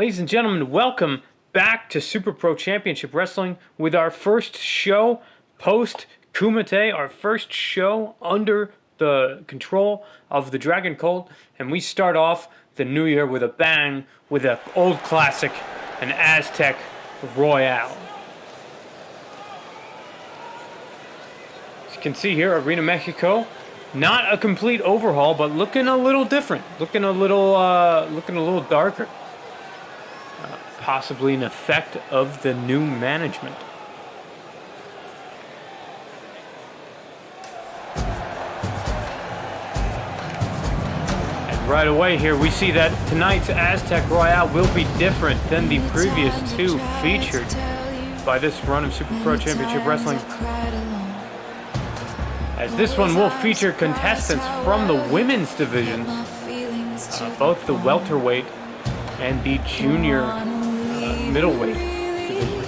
Ladies and gentlemen, welcome back to Super Pro Championship Wrestling with our first show post-Kumite, our first show under the control of the Dragon Cult, and we start off the new year with a bang, with an old classic, an Aztec Royale. As you can see here, Arena Mexico, not a complete overhaul, but looking a little different, looking a little darker. Possibly an effect of the new management. And right away here we see that tonight's Aztec Royale will be different than the previous two featured by this run of Super Pro Championship Wrestling. As this one will feature contestants from the women's divisions, both the welterweight and the junior middleweight divisions.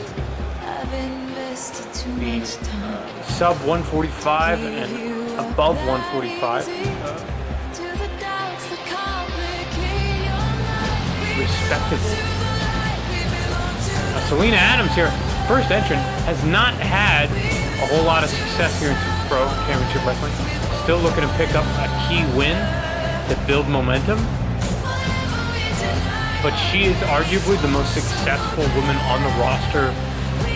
The sub 145 and above 145 respectively. Now, Selena Adams here, first entrant, has not had a whole lot of success here in Super Pro Championship Wrestling. Still looking to pick up a key win to build momentum. But she is arguably the most successful woman on the roster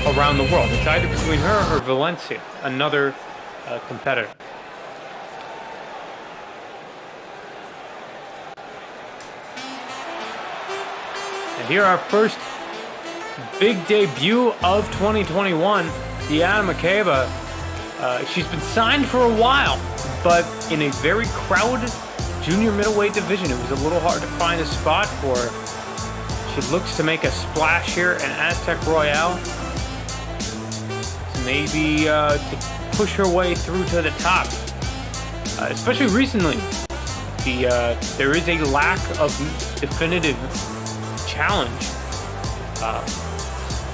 around the world. It's either between her or Valencia, another competitor. And here our first big debut of 2021, Deanna McCabe. She's been signed for a while, but in a very crowded junior middleweight division. It was a little hard to find a spot for her. She looks to make a splash here in Aztec Royale. Maybe to push her way through to the top. Especially recently. There is a lack of definitive challenge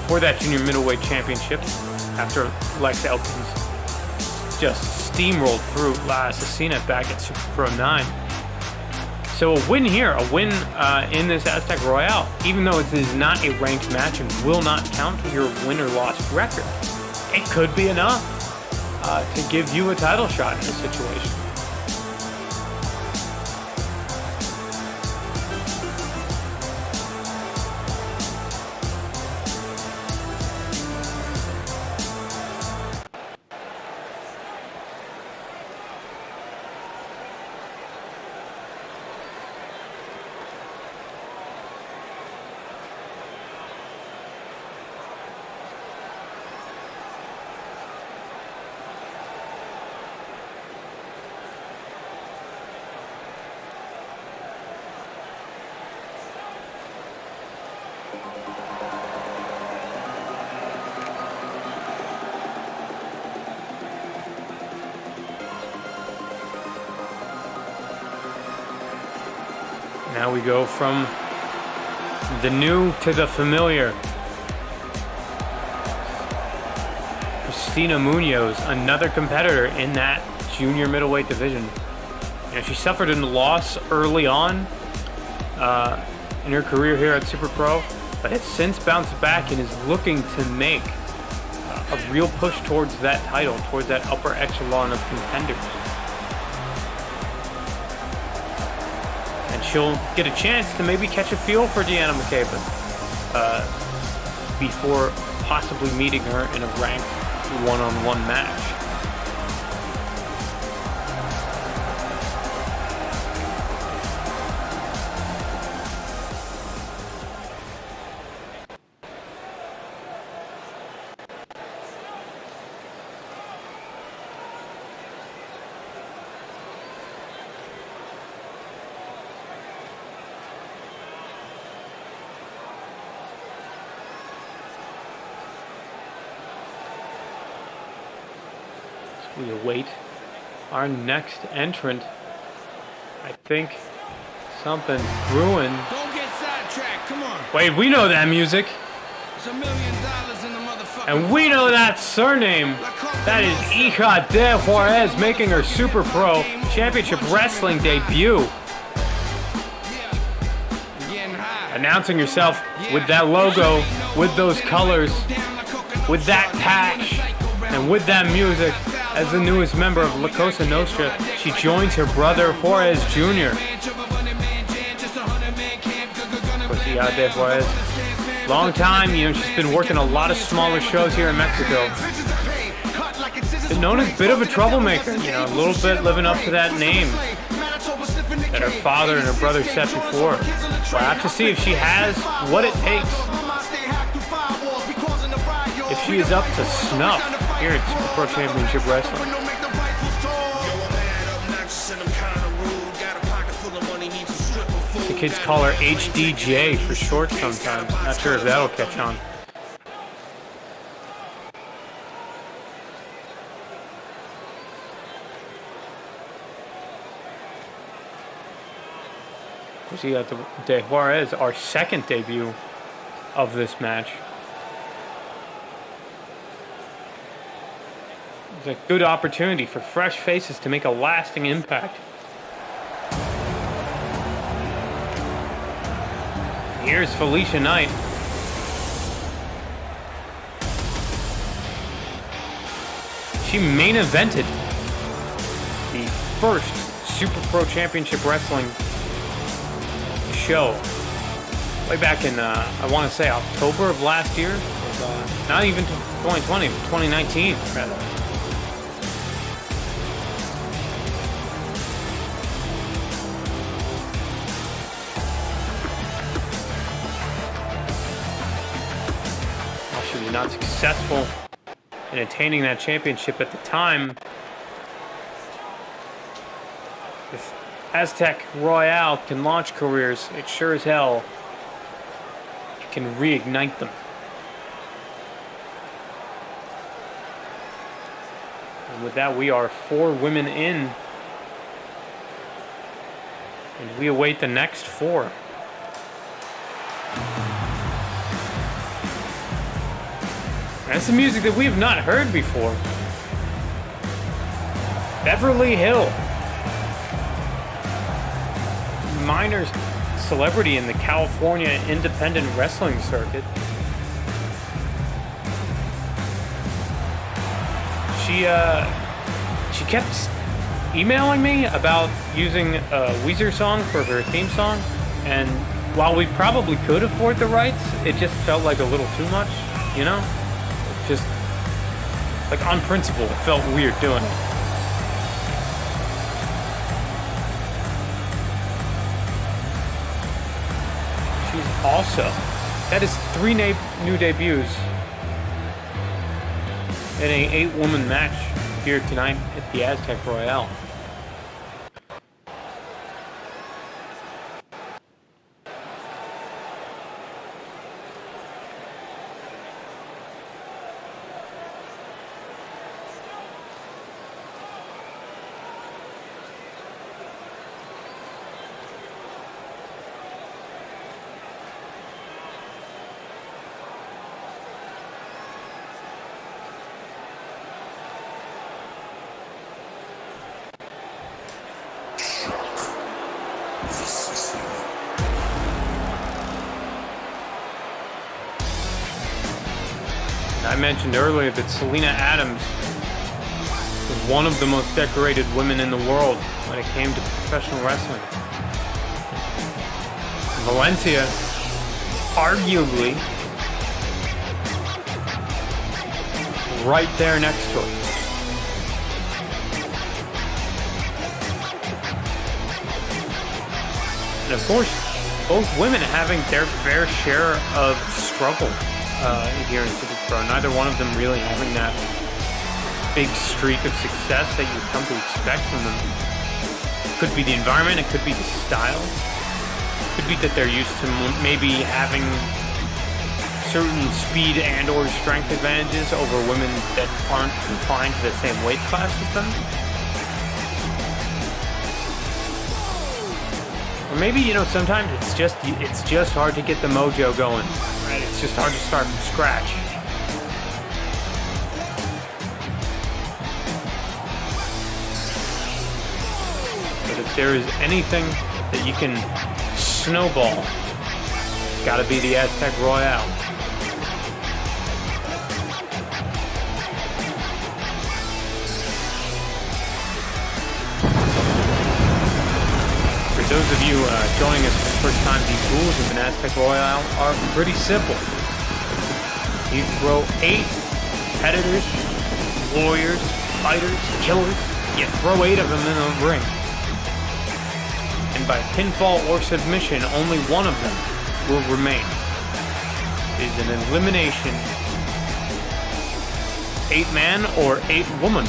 for that junior middleweight championship after Lex Elkins just steamrolled through La Asesina back at Super Pro 9. So a win here, a win in this Aztec Royale, even though it is not a ranked match and will not count to your win or loss record, it could be enough to give you a title shot in this situation. Now we go from the new to the familiar. Christina Munoz, another competitor in that junior middleweight division. You know, she suffered a loss early on in her career here at Super Pro, but has since bounced back and is looking to make a real push towards that title, towards that upper echelon of contenders. She'll get a chance to maybe catch a feel for Deanna McCabe before possibly meeting her in a ranked one-on-one match. We await our next entrant. I think something's brewing. Don't get sidetracked, come on. Wait, we know that music. It's $1 million in the motherfucker. And we know that surname. That is Hija de Juarez making her Super Pro Championship Wrestling debut. announcing herself with that logo, with those colors, with that patch, and with that music. As the newest member of La Cosa Nostra, she joins her brother Juarez Jr. De Juarez. Long time, she's been working a lot of smaller shows here in Mexico. Been known as a bit of a troublemaker, a little bit living up to that name that her father and her brother set before. We'll have to see if she has what it takes. If she is up to snuff here at Super Pro Championship Wrestling. The kids call her HDJ for short sometimes. Not sure if that'll catch on. We got the De Juarez, our second debut of this match. It's a good opportunity for fresh faces to make a lasting impact. Here's Felicia Knight. She main evented the first Super Pro Championship Wrestling show way back in, I want to say October of last year. Not even 2020, 2019 rather. Not successful in attaining that championship at the time. If Aztec Royale can launch careers, it sure as hell can reignite them. And with that, we are 4 women in, and we await the next 4. That's the music that we have not heard before. Beverly Hill. Minor celebrity in the California independent wrestling circuit. She kept emailing me about using a Weezer song for her theme song, and while we probably could afford the rights, it just felt like a little too much, Just, like, on principle, it felt weird doing it. She's also, that is 3 new debuts in a 8-woman match here tonight at the Aztec Royale. I mentioned earlier that Selena Adams was one of the most decorated women in the world when it came to professional wrestling. Valencia, arguably, right there next to her. And of course, both women having their fair share of struggle here in Super Pro. Neither one of them really having that big streak of success that you come to expect from them. It could be the environment, it could be the style, it could be that they're used to maybe having certain speed and or strength advantages over women that aren't confined to the same weight class as them. Or maybe, sometimes it's just hard to get the mojo going. Right? It's just hard to start from scratch. But if there is anything that you can snowball gotta be the Aztec Royale. For those of you joining us for the first time, the rules of an Aztec Royale are pretty simple. You throw 8 competitors, warriors, fighters, killers. You throw 8 of them in the ring. And by pinfall or submission, only one of them will remain. It is an elimination. 8-man or 8-woman.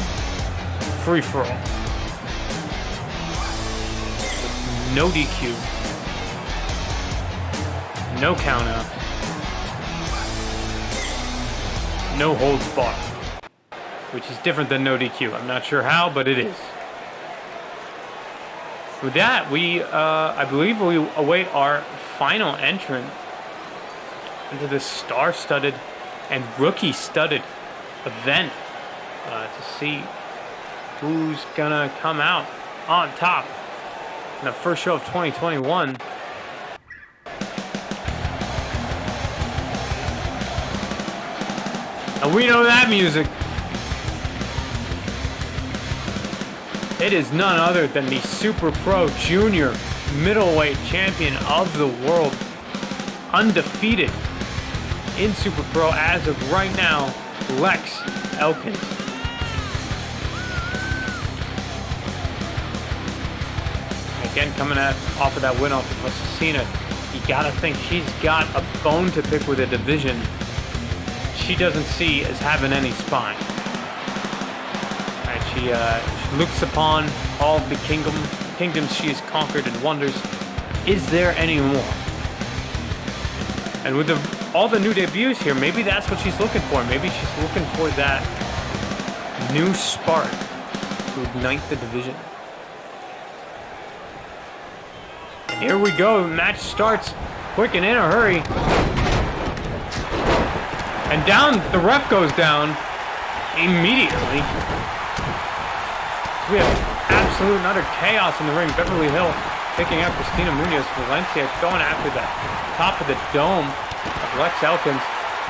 Free-for-all. No DQ. No count-out. No holds barred. Which is different than no DQ. I'm not sure how, but it is. With that, I believe we await our final entrant into this star-studded and rookie-studded event to see who's gonna come out on top in the first show of 2021. And we know that music. It is none other than the Super Pro Junior Middleweight Champion of the world. Undefeated in Super Pro as of right now, Lex Elkins. Again, coming off of that win off of Asesina, you gotta think she's got a bone to pick with a division she doesn't see as having any spine. She looks upon all of the kingdoms she has conquered and wonders, is there any more? And with all the new debuts here, maybe that's what she's looking for. Maybe she's looking for that new spark to ignite the division. And here we go. The match starts quick and in a hurry. And down, the ref goes down immediately. We have absolute and utter chaos in the ring. Beverly Hill taking out Christina Munoz. Valencia going after the top of the dome of Lex Elkins.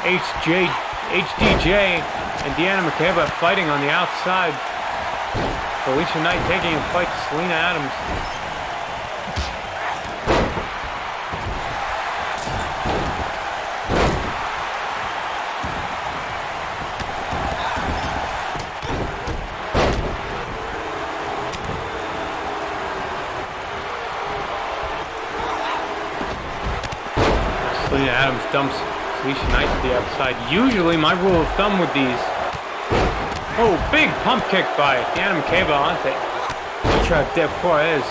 HDJ and Deanna McCabe fighting on the outside. Felicia Knight taking a fight to Selena Adams. Selena Adams dumps Felicia Knight to the outside. Usually my rule of thumb with these. Oh, big pump kick by Deanna McCabe onto Itra de Juarez.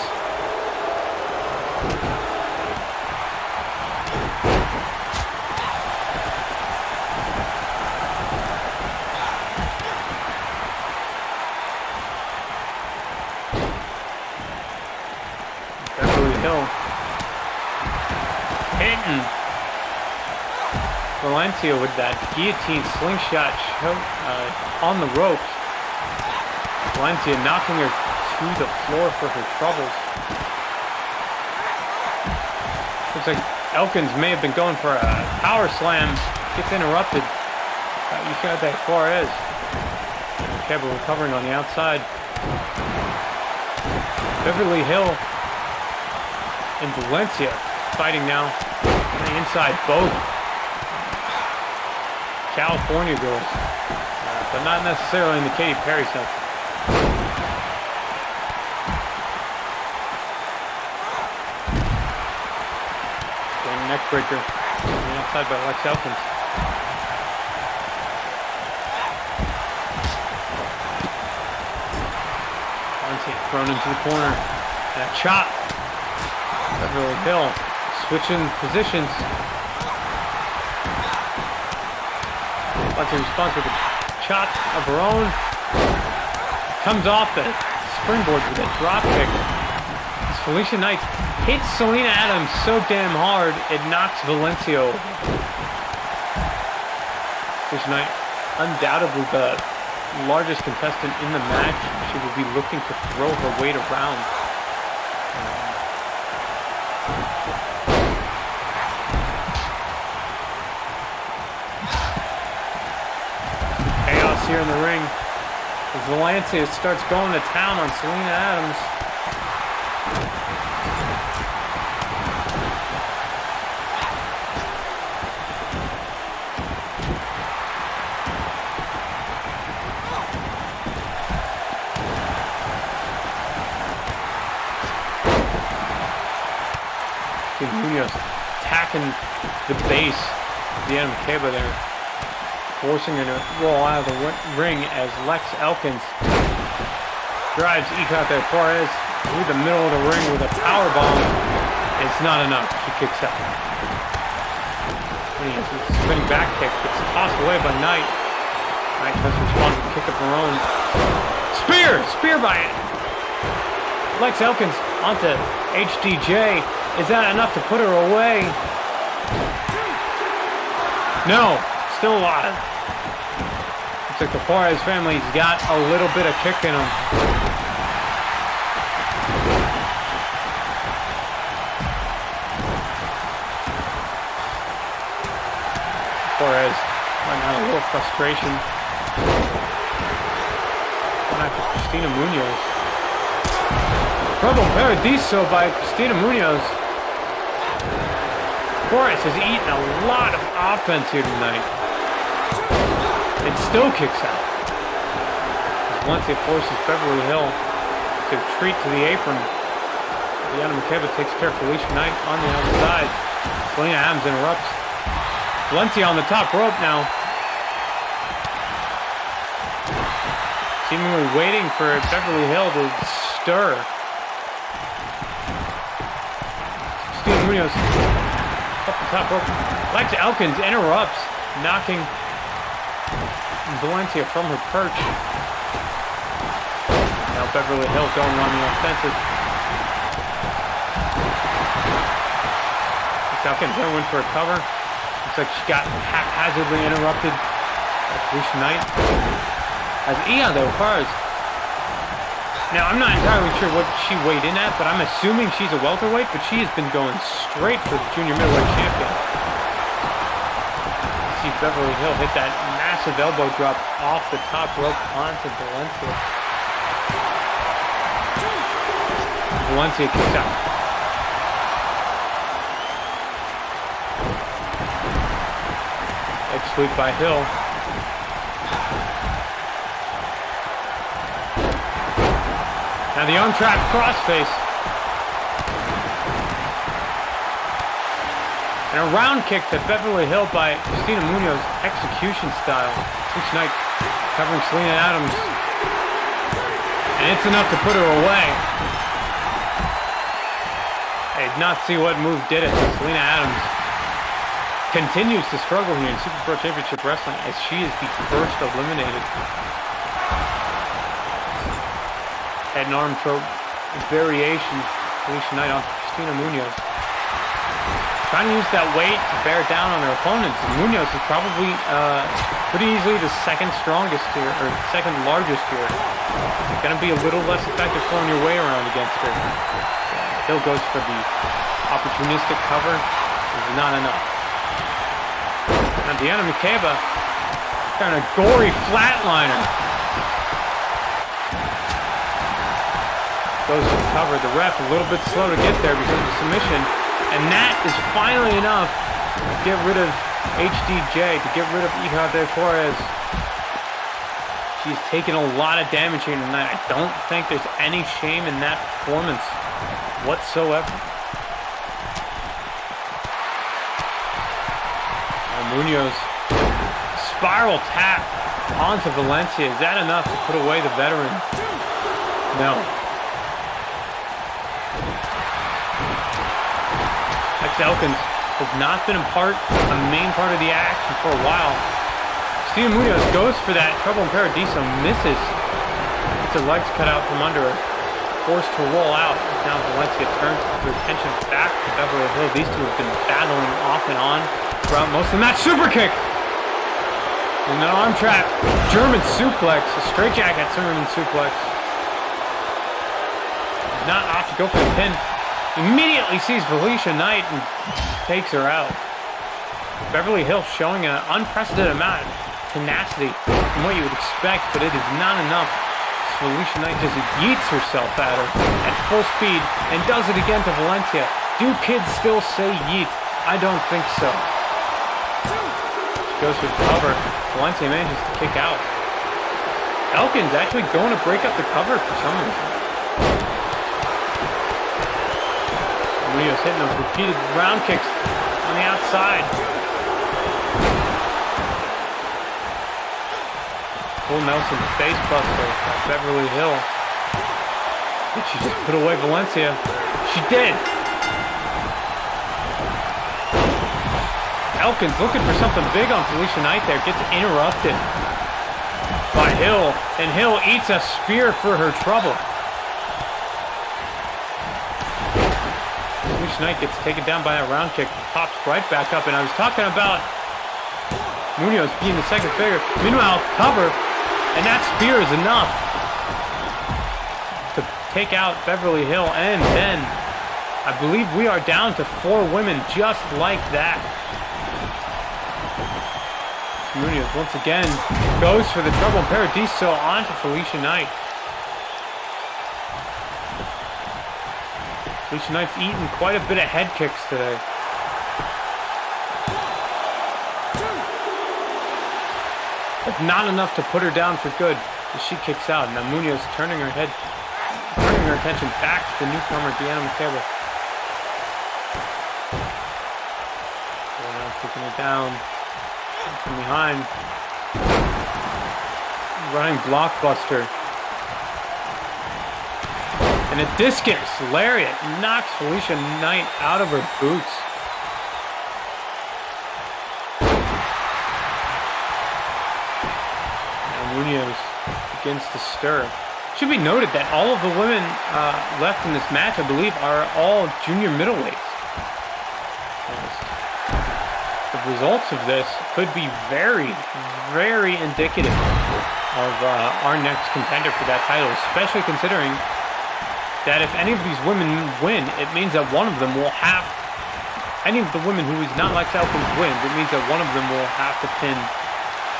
Beverly Hill hitting Valencia with that guillotine slingshot on the ropes. Valencia knocking her to the floor for her troubles. Looks like Elkins may have been going for a power slam. Gets interrupted. You got that Juarez. Keba recovering on the outside. Beverly Hill and Valencia fighting now on the inside. Both California girls, but not necessarily in the Katy Perry sense. Getting neck breaker on the outside by Lex Elkins. Valencia thrown into the corner. And a chop. Beverly Hill switching positions. Valencia responds with a chop of her own. Comes off the springboard with a drop kick. As Felicia Knight hits Selena Adams so damn hard, it knocks Valencia over. Felicia Knight, undoubtedly the largest contestant in the match. She will be looking to throw her weight around. here in the ring. As Valencia starts going to town on Selena Adams. Munoz attacking the base of the Mikeba there, forcing her to roll out of the ring as Lex Elkins drives Ika de Juarez through the middle of the ring with a power bomb. It's not enough. She kicks out. Spinning back kick gets tossed away by Knight. Knight does respond with a kick of her own. Spear by it. Lex Elkins onto HDJ. Is that enough to put her away? No, still alive. Looks like the Juarez family's got a little bit of kick in them. Juarez might have a little frustration. Going after Christina Munoz. Trouble Paradiso by Christina Munoz. Juarez has eaten a lot of offense here tonight. It still kicks out. Valencia forces Beverly Hill to retreat to the apron. The Mikeba takes care of Felicia Knight on the outside. Selena Adams interrupts. Valencia on the top rope now. Seemingly waiting for Beverly Hill to stir. Christina Munoz up the top rope. Lex Elkins interrupts, knocking Valencia from her perch. Now Beverly Hill going on the offensive. Lex Elkins then went for a cover. Looks like she got haphazardly interrupted by Felicia Knight. As Ian though cars. Now I'm not entirely sure what she weighed in at, but I'm assuming she's a welterweight, but she has been going straight for the junior middleweight champion. See Beverly Hill hit that massive elbow drop off the top rope onto Valencia. Valencia kicks out. Leg sweep by Hill. Now the on-track crossface. And a round kick to Beverly Hill by Christina Munoz, execution style. Each night covering Selena Adams. And it's enough to put her away. I did not see what move did it, but Selena Adams continues to struggle here in Super Pro Championship Wrestling as she is the first eliminated. Head and arm choke variation. Felicia Knight on Christina Munoz. Trying to use that weight to bear down on their opponents. And Munoz is probably pretty easily the second strongest here, or second largest here. It's going to be a little less effective throwing your weight around against her. Hill goes for the opportunistic cover. It's not enough. Now Deanna Mikeba, kind of gory flatliner. Goes for the cover. The ref a little bit slow to get there because of the submission. And that is finally enough to get rid of HDJ, to get rid of Hija de Juarez. She's taken a lot of damage here tonight. I don't think there's any shame in that performance whatsoever. Munoz, spiral tap onto Valencia. Is that enough to put away the veteran? No. Lex Elkins has not been a main part of the action for a while. Christina Munoz goes for that Trouble in Paradiso, misses. It's her legs cut out from under her. Forced to roll out. Now Valencia turns her attention back to Beverly Hill. These two have been battling off and on throughout most of the match. Super kick! And an arm trap. German suplex. A straightjacket German suplex. Not off to go for the pin. Immediately sees Felicia Knight and takes her out. Beverly Hill showing an unprecedented amount of tenacity from what you would expect, but it is not enough. Felicia Knight just yeets herself at her at full speed and does it again to Valencia. Do kids still say yeet? I don't think so. She goes for the cover. Valencia manages to kick out. Elkin's actually going to break up the cover for some reason. Munoz hitting those repeated round kicks on the outside. Full Nelson face buster by Beverly Hill. Did she just put away Valencia? She did! Elkins looking for something big on Felicia Knight there. Gets interrupted by Hill. And Hill eats a spear for her trouble. Felicia Knight gets taken down by that round kick. Pops right back up. And I was talking about Munoz being the second figure. Meanwhile, cover. And that spear is enough to take out Beverly Hill. And then I believe we are down to 4 women just like that. Munoz once again goes for the trouble in Paradiso onto Felicia Knight. Felicia Knight's eaten quite a bit of head kicks today. But not enough to put her down for good as she kicks out. Now Munoz turning her attention back to the newcomer, Deanna McCabe. Now kicking it down from behind. Running blockbuster. And a discus lariat knocks Felicia Knight out of her boots. Munoz begins to stir. Should be noted that all of the women left in this match, I believe, are all junior middleweights. The results of this could be very, very indicative of our next contender for that title, especially considering that if any of these women win, it means that one of them will have, any of the women who is not Lex Elkins wins, it means that one of them will have to pin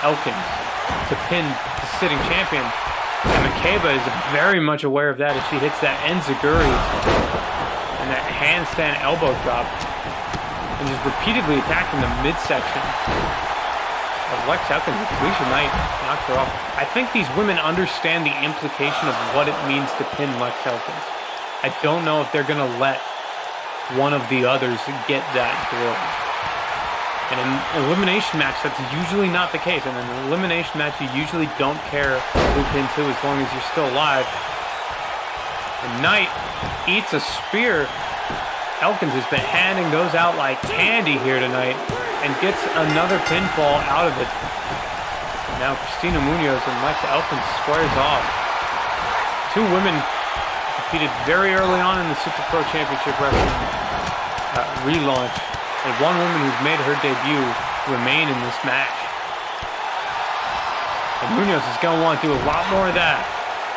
Elkins to pin the sitting champion. And McCabe is very much aware of that as she hits that enziguri and that handstand elbow drop and just repeatedly attacking the midsection of Lex Elkins. Felicia Knight knocks her off. I think these women understand the implication of what it means to pin Lex Elkins. I don't know if they're going to let one of the others get that glory. In an elimination match, that's usually not the case. In an elimination match, you usually don't care who pins who as long as you're still alive. And Knight eats a spear. Elkins has been handing those out like candy here tonight and gets another pinfall out of it. And now Christina Munoz and Lex Elkins squares off. 2 women competed very early on in the Super Pro Championship Wrestling relaunch. And 1 woman who's made her debut remain in this match. And Munoz is going to want to do a lot more of that.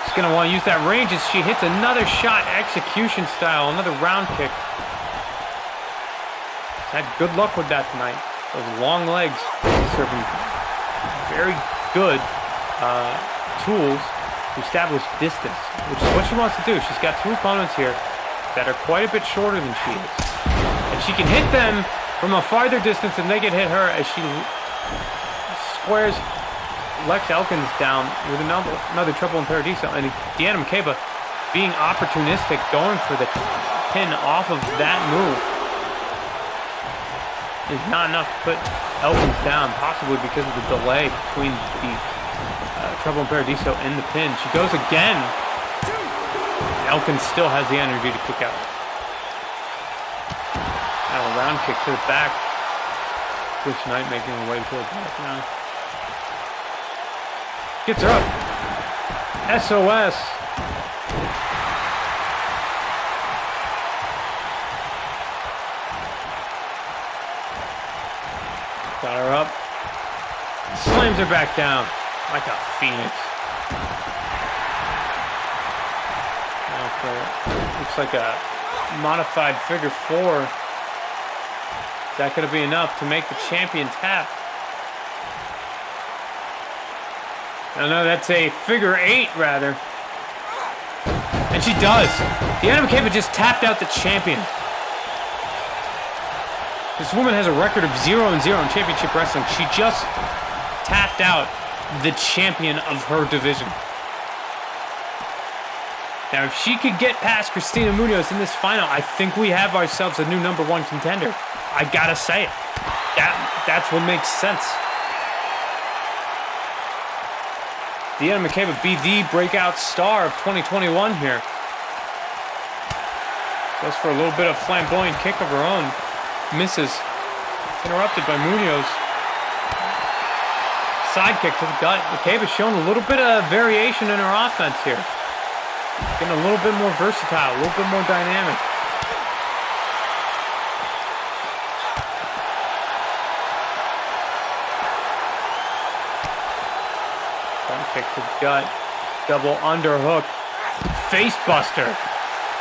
She's going to want to use that range as she hits another shot, execution style, another round kick. She's had good luck with that tonight. Those long legs serving very good tools to establish distance, which is what she wants to do. She's got 2 opponents here that are quite a bit shorter than she is. And she can hit them from a farther distance than they can hit her as she squares Lex Elkins down with another trouble in Paradiso. And Deanna McCabe being opportunistic, going for the pin off of that move is not enough to put Elkins down, possibly because of the delay between the trouble in Paradiso and the pin. She goes again. Elkins still has the energy to kick out. Now a round kick to the back. Felicia Knight making her way toward the back now. Gets her up. SOS. Got her up. Slams her back down like a phoenix. Now for, looks like a modified figure 4. Is that going to be enough to make the champion tap? Oh no, that's a figure 8 rather. And she does. Deanna Makeba just tapped out the champion. This woman has a record of 0-0 in championship wrestling. She just tapped out the champion of her division. Now, if she could get past Christina Munoz in this final, I think we have ourselves a new #1 contender. I gotta say it. That's what makes sense. Deanna Makeba be the breakout star of 2021 here. Goes for a little bit of flamboyant kick of her own. Misses. Interrupted by Munoz. Side kick to the gut. Makeba's showing a little bit of variation in her offense here. Getting a little bit more versatile, a little bit more dynamic. Front kick to the gut. Double underhook. Face buster.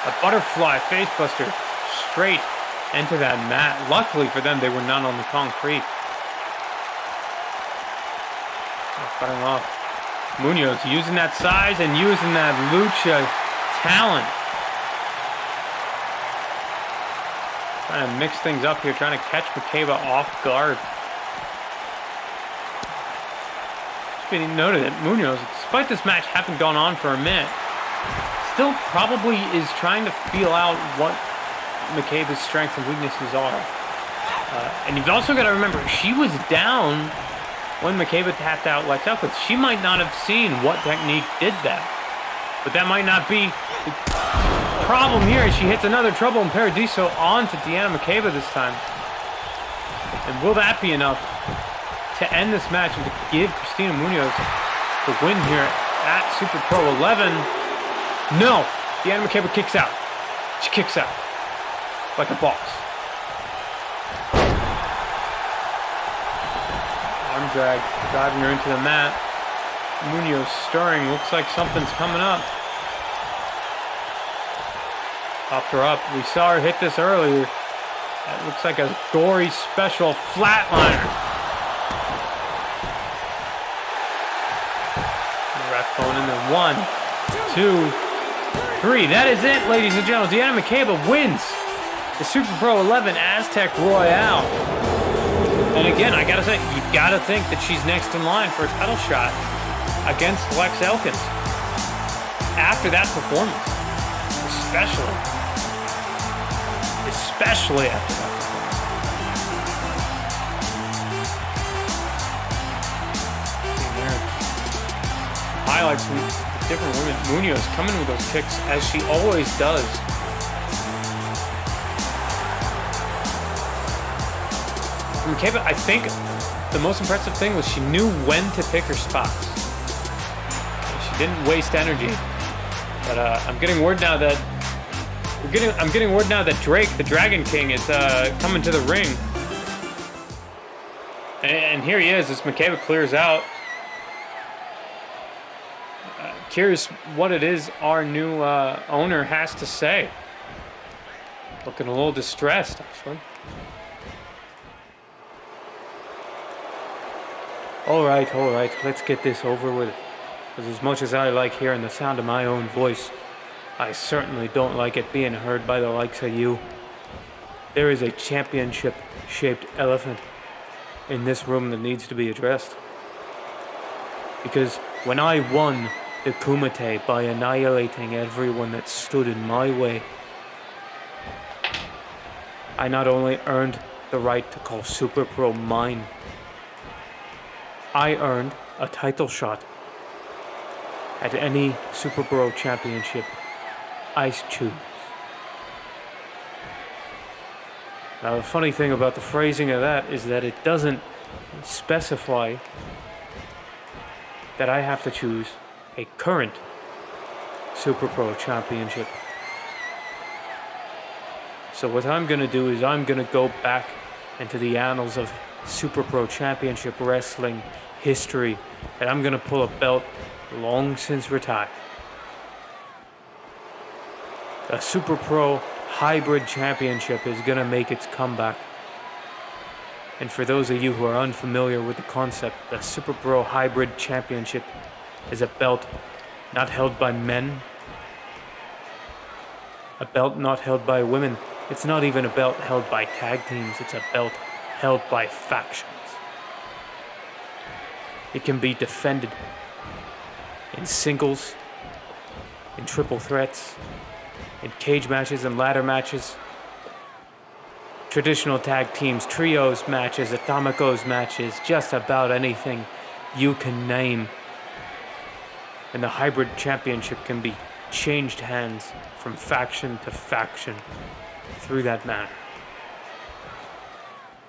A butterfly face buster. Straight into that mat. Luckily for them, they were not on the concrete. Fighting off. Munoz using that size and using that lucha talent. Trying to mix things up here, trying to catch Makeba off guard. It's been noted that Munoz, despite this match having gone on for a minute, still probably is trying to feel out what Makeba's strengths and weaknesses are. And you've also got to remember, she was down when Makeba tapped out Lex Elkins. She might not have seen what technique did that. But that might not be the problem here. She hits another Trouble in Paradiso onto Deanna Makeba this time. And will that be enough to end this match and to give Christina Munoz the win here at Super Pro 11? No! Deanna Makeba kicks out. She kicks out. Like a boss. Arm drag, driving her into the mat. Munoz stirring, looks like something's coming up. Popped her up. We saw her hit this earlier. That looks like a gory special flatliner. The ref going in there. 1, 2, 3. That is it, ladies and gentlemen. Deanna Makeba wins the Super Pro 11 Aztec Royale. And again, I gotta say, you gotta think that she's next in line for a title shot against Lex Elkins. After that performance, especially after that performance. Highlights from different women. Munoz coming with those kicks as she always does. From Makeba, I think the most impressive thing was she knew when to pick her spots. She didn't waste energy. But I'm getting word now that Drake, the Dragon King, is coming to the ring. And here he is as Makeba clears out. Curious what it is our new owner has to say. Looking a little distressed, actually. All right, let's get this over with. Because as much as I like hearing the sound of my own voice, I certainly don't like it being heard by the likes of you. There is a championship-shaped elephant in this room that needs to be addressed. Because when I won the Kumite by annihilating everyone that stood in my way, I not only earned the right to call Super Pro mine, I earned a title shot at any Super Pro championship I choose. Now, the funny thing about the phrasing of that is that it doesn't specify that I have to choose a current Super Pro championship. So what I'm going to do is I'm going to go back into the annals of Super Pro Championship Wrestling history, and I'm going to pull a belt long since retired. The Super Pro Hybrid Championship is going to make its comeback. And for those of you who are unfamiliar with the concept, the Super Pro Hybrid Championship is a belt not held by men, a belt not held by women. It's not even a belt held by tag teams, it's a belt held by factions. It can be defended in singles, in triple threats, in cage matches and ladder matches, traditional tag teams, trios matches, atomicos matches, just about anything you can name. And the hybrid championship can be changed hands from faction to faction through that manner.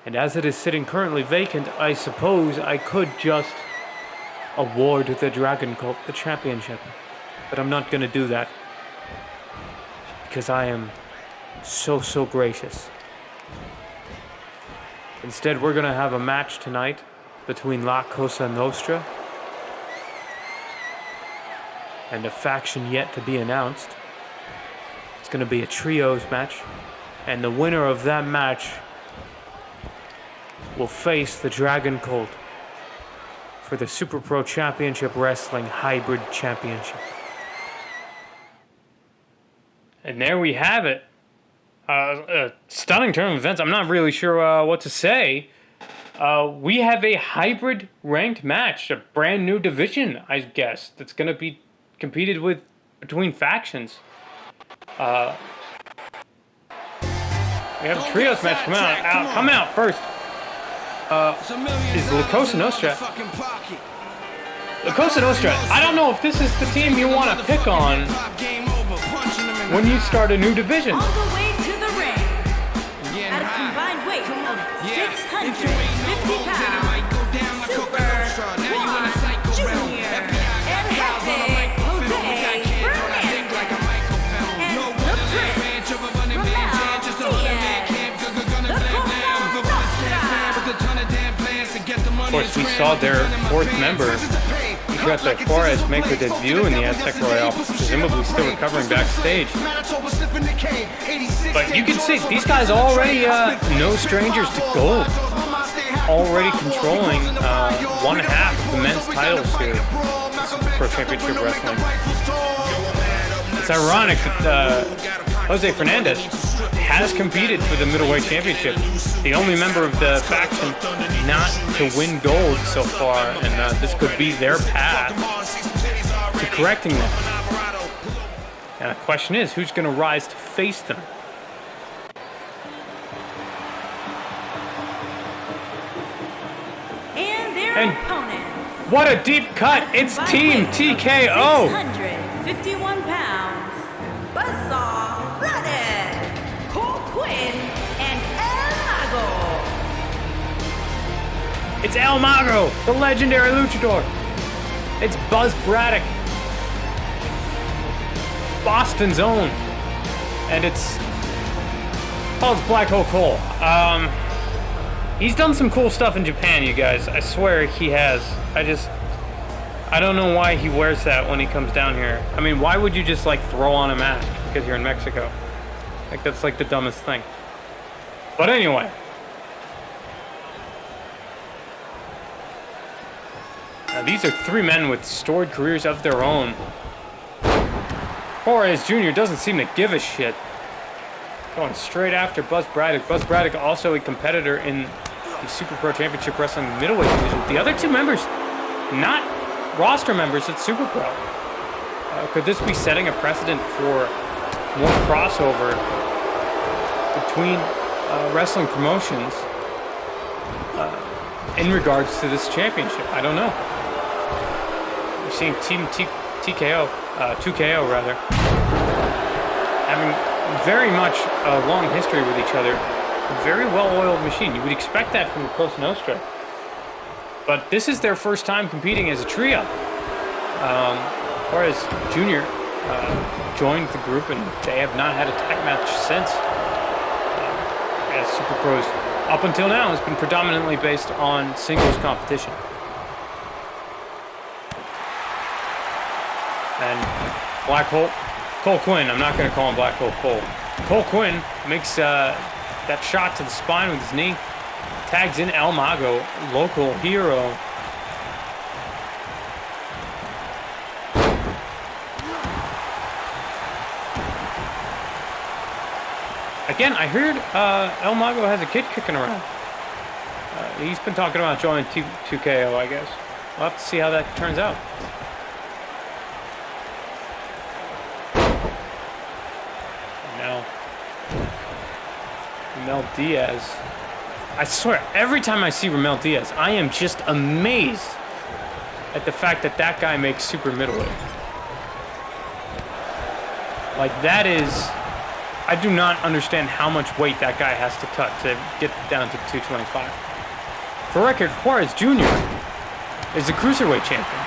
And as it is sitting currently vacant, I suppose I could just award the Dragon Cult the championship. But I'm not going to do that, because I am so gracious. Instead, we're going to have a match tonight between La Cosa Nostra and a faction yet to be announced. It's going to be a trios match, and the winner of that match will face the Dragon Cult for the Super Pro Championship Wrestling Hybrid Championship. And there we have it. A stunning turn of events. I'm not really sure what to say. We have a hybrid ranked match, a brand new division, I guess, that's going to be competed with between factions. We have a trios match come out first. Is La Cosa Nostra. La Cosa Nostra, I don't know if this is the team you want to pick on when you start a new division. All the way to the ring. At a combined weight of 650 pounds, Super One Junior and Handshake Jose and the Prince from LTS, the Cosa Nostra. Of course, we saw their fourth member. He got the Juarez make her debut in the Aztec Royale, presumably still recovering backstage. But you can see, these guys already no strangers to gold. Already controlling one half of the men's titles here in Super Pro Championship Wrestling. It's ironic that Jose Fernandez has competed for the middleweight championship. The only member of the faction not to win gold so far, and this could be their path to correcting that. And the question is, who's going to rise to face them? And their opponents. What a deep cut! It's Team TKO! 651 pounds. Buzzsaw Braddock, Cole Quinn, and El Mago. It's El Mago, the legendary luchador. It's Buzz Braddock, Boston's own. And it's Black Hole Cole. He's done some cool stuff in Japan, you guys. I swear he has. I don't know why he wears that when he comes down here. I mean, why would you just like throw on a mask because you're in Mexico? Like, that's like the dumbest thing. But anyway. Now, these are three men with storied careers of their own. Juarez Jr. doesn't seem to give a shit. Going straight after Buzz Braddock. Buzz Braddock also a competitor in the Super Pro Championship Wrestling middleweight division. The other two members, not roster members at Super Pro. Could this be setting a precedent for more crossover between wrestling promotions in regards to this championship? I don't know. We're seeing Team TKO, 2KO rather, having very much a long history with each other. A very well-oiled machine. You would expect that from the Cosa Nostra. But this is their first time competing as a trio. Juarez Jr. Joined the group, and they have not had a tag match since. As Super Pros, up until now, has been predominantly based on singles competition. And Black Hole, Cole Quinn, I'm not going to call him Black Hole Cole. Cole Quinn makes that shot to the spine with his knee. Tags in El Mago, local hero. Again, I heard El Mago has a kid kicking around. He's been talking about joining 2KO, I guess. We'll have to see how that turns out. Now, Ramel Diaz. I swear, every time I see Ramel Diaz, I am just amazed at the fact that that guy makes super middleweight. Like, that is... I do not understand how much weight that guy has to cut to get down to 225. For record, Juarez Jr. is the cruiserweight champion.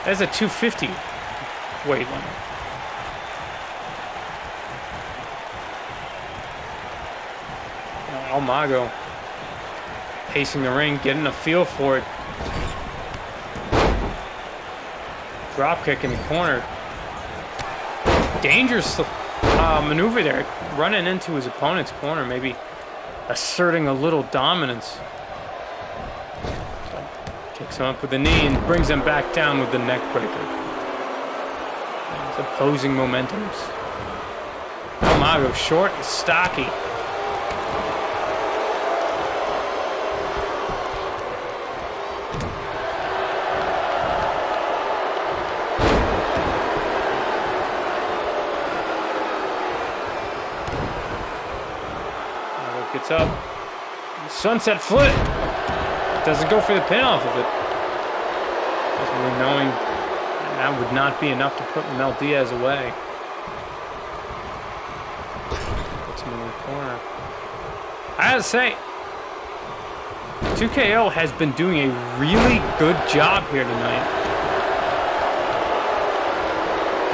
That's a 250 weight limit. El Mago pacing the ring, getting a feel for it. Drop kick in the corner. Dangerous maneuver there, running into his opponent's corner, maybe asserting a little dominance. So, kicks him up with the knee and brings him back down with the neck breaker. It's opposing momentums. El Mago short and stocky. Gets up. Sunset flip. Doesn't go for the pin off of it. Just really knowing that would not be enough to put Ramel Diaz away. Puts him in the corner. I gotta say, 2KO has been doing a really good job here tonight.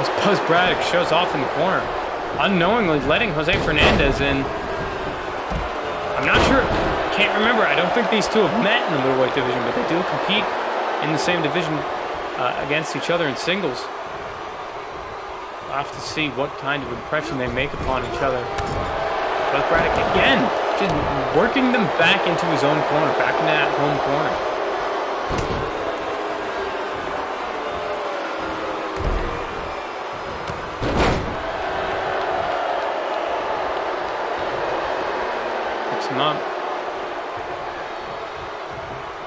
As Buzz Braddock shows off in the corner, unknowingly letting Jose Fernandez in. I'm not sure, can't remember. I don't think these two have met in the middleweight division, but they do compete in the same division against each other in singles. We'll have to see what kind of impression they make upon each other. But Braddock again, just working them back into his own corner, back into that home corner. Up.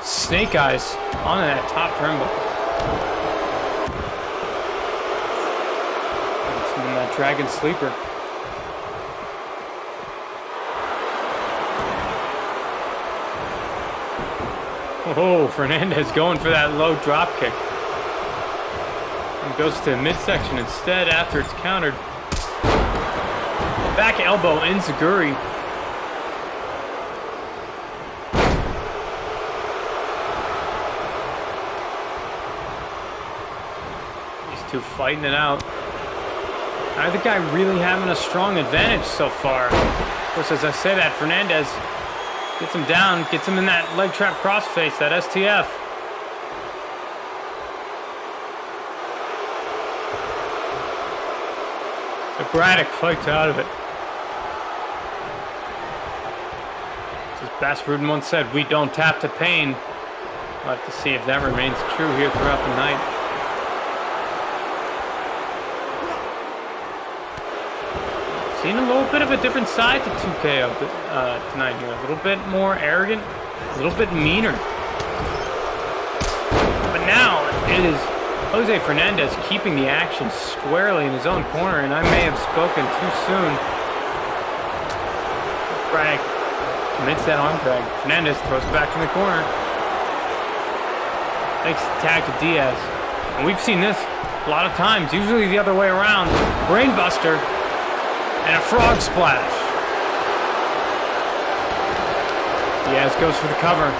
Snake eyes on that top turnbuckle. It's in that dragon sleeper. Oh, Fernandez going for that low drop kick. And goes to the midsection instead after it's countered. Back elbow in Zaguri. Two fighting it out. Neither guy really having a strong advantage so far. Of course, as I say that, Fernandez gets him down, gets him in that leg trap crossface, that STF. But Braddock fights out of it. As Bass Rudin once said, we don't tap to pain. We'll have to see if that remains true here throughout the night. Seen a little bit of a different side to 2KO tonight here. A little bit more arrogant, a little bit meaner. But now it is Jose Fernandez keeping the action squarely in his own corner, and I may have spoken too soon. Braddock commits that arm drag. Fernandez throws it back in the corner. Takes the tag to Diaz. And we've seen this a lot of times, usually the other way around. Brainbuster. And a frog splash. Diaz goes for the cover.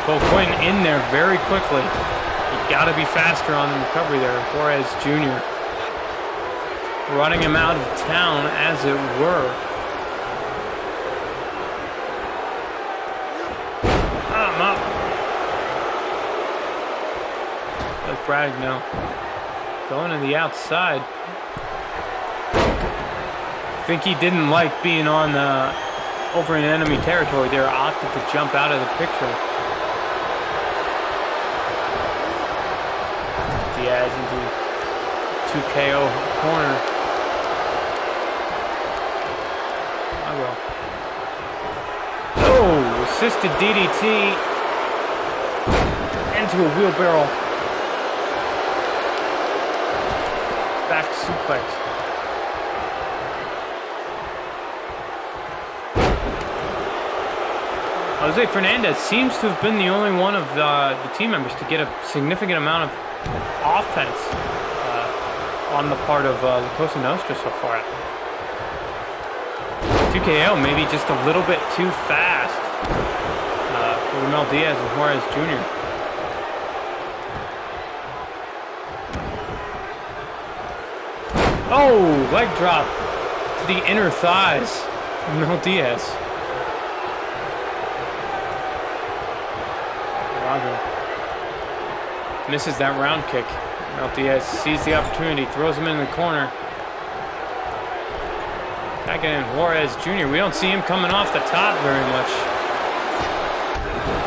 Cole Quinn in there very quickly. You gotta be faster on the recovery there. Juarez Jr. running him out of town, as it were. I'm up. That's Braddock now. Going to the outside. I think he didn't like being on over in enemy territory there, opted to jump out of the picture. Diaz into 2KO corner. Oh, assisted DDT into a wheelbarrow. Back suplex. Jose Fernandez seems to have been the only one of the team members to get a significant amount of offense on the part of the Cosa Nostra so far. 2KO maybe just a little bit too fast for Ramel Diaz and Juarez Jr. Oh, leg drop to the inner thighs. Ramel Diaz. Rojo misses that round kick. Ramel Diaz sees the opportunity, throws him in the corner. Attacking in Juarez Jr. We don't see him coming off the top very much.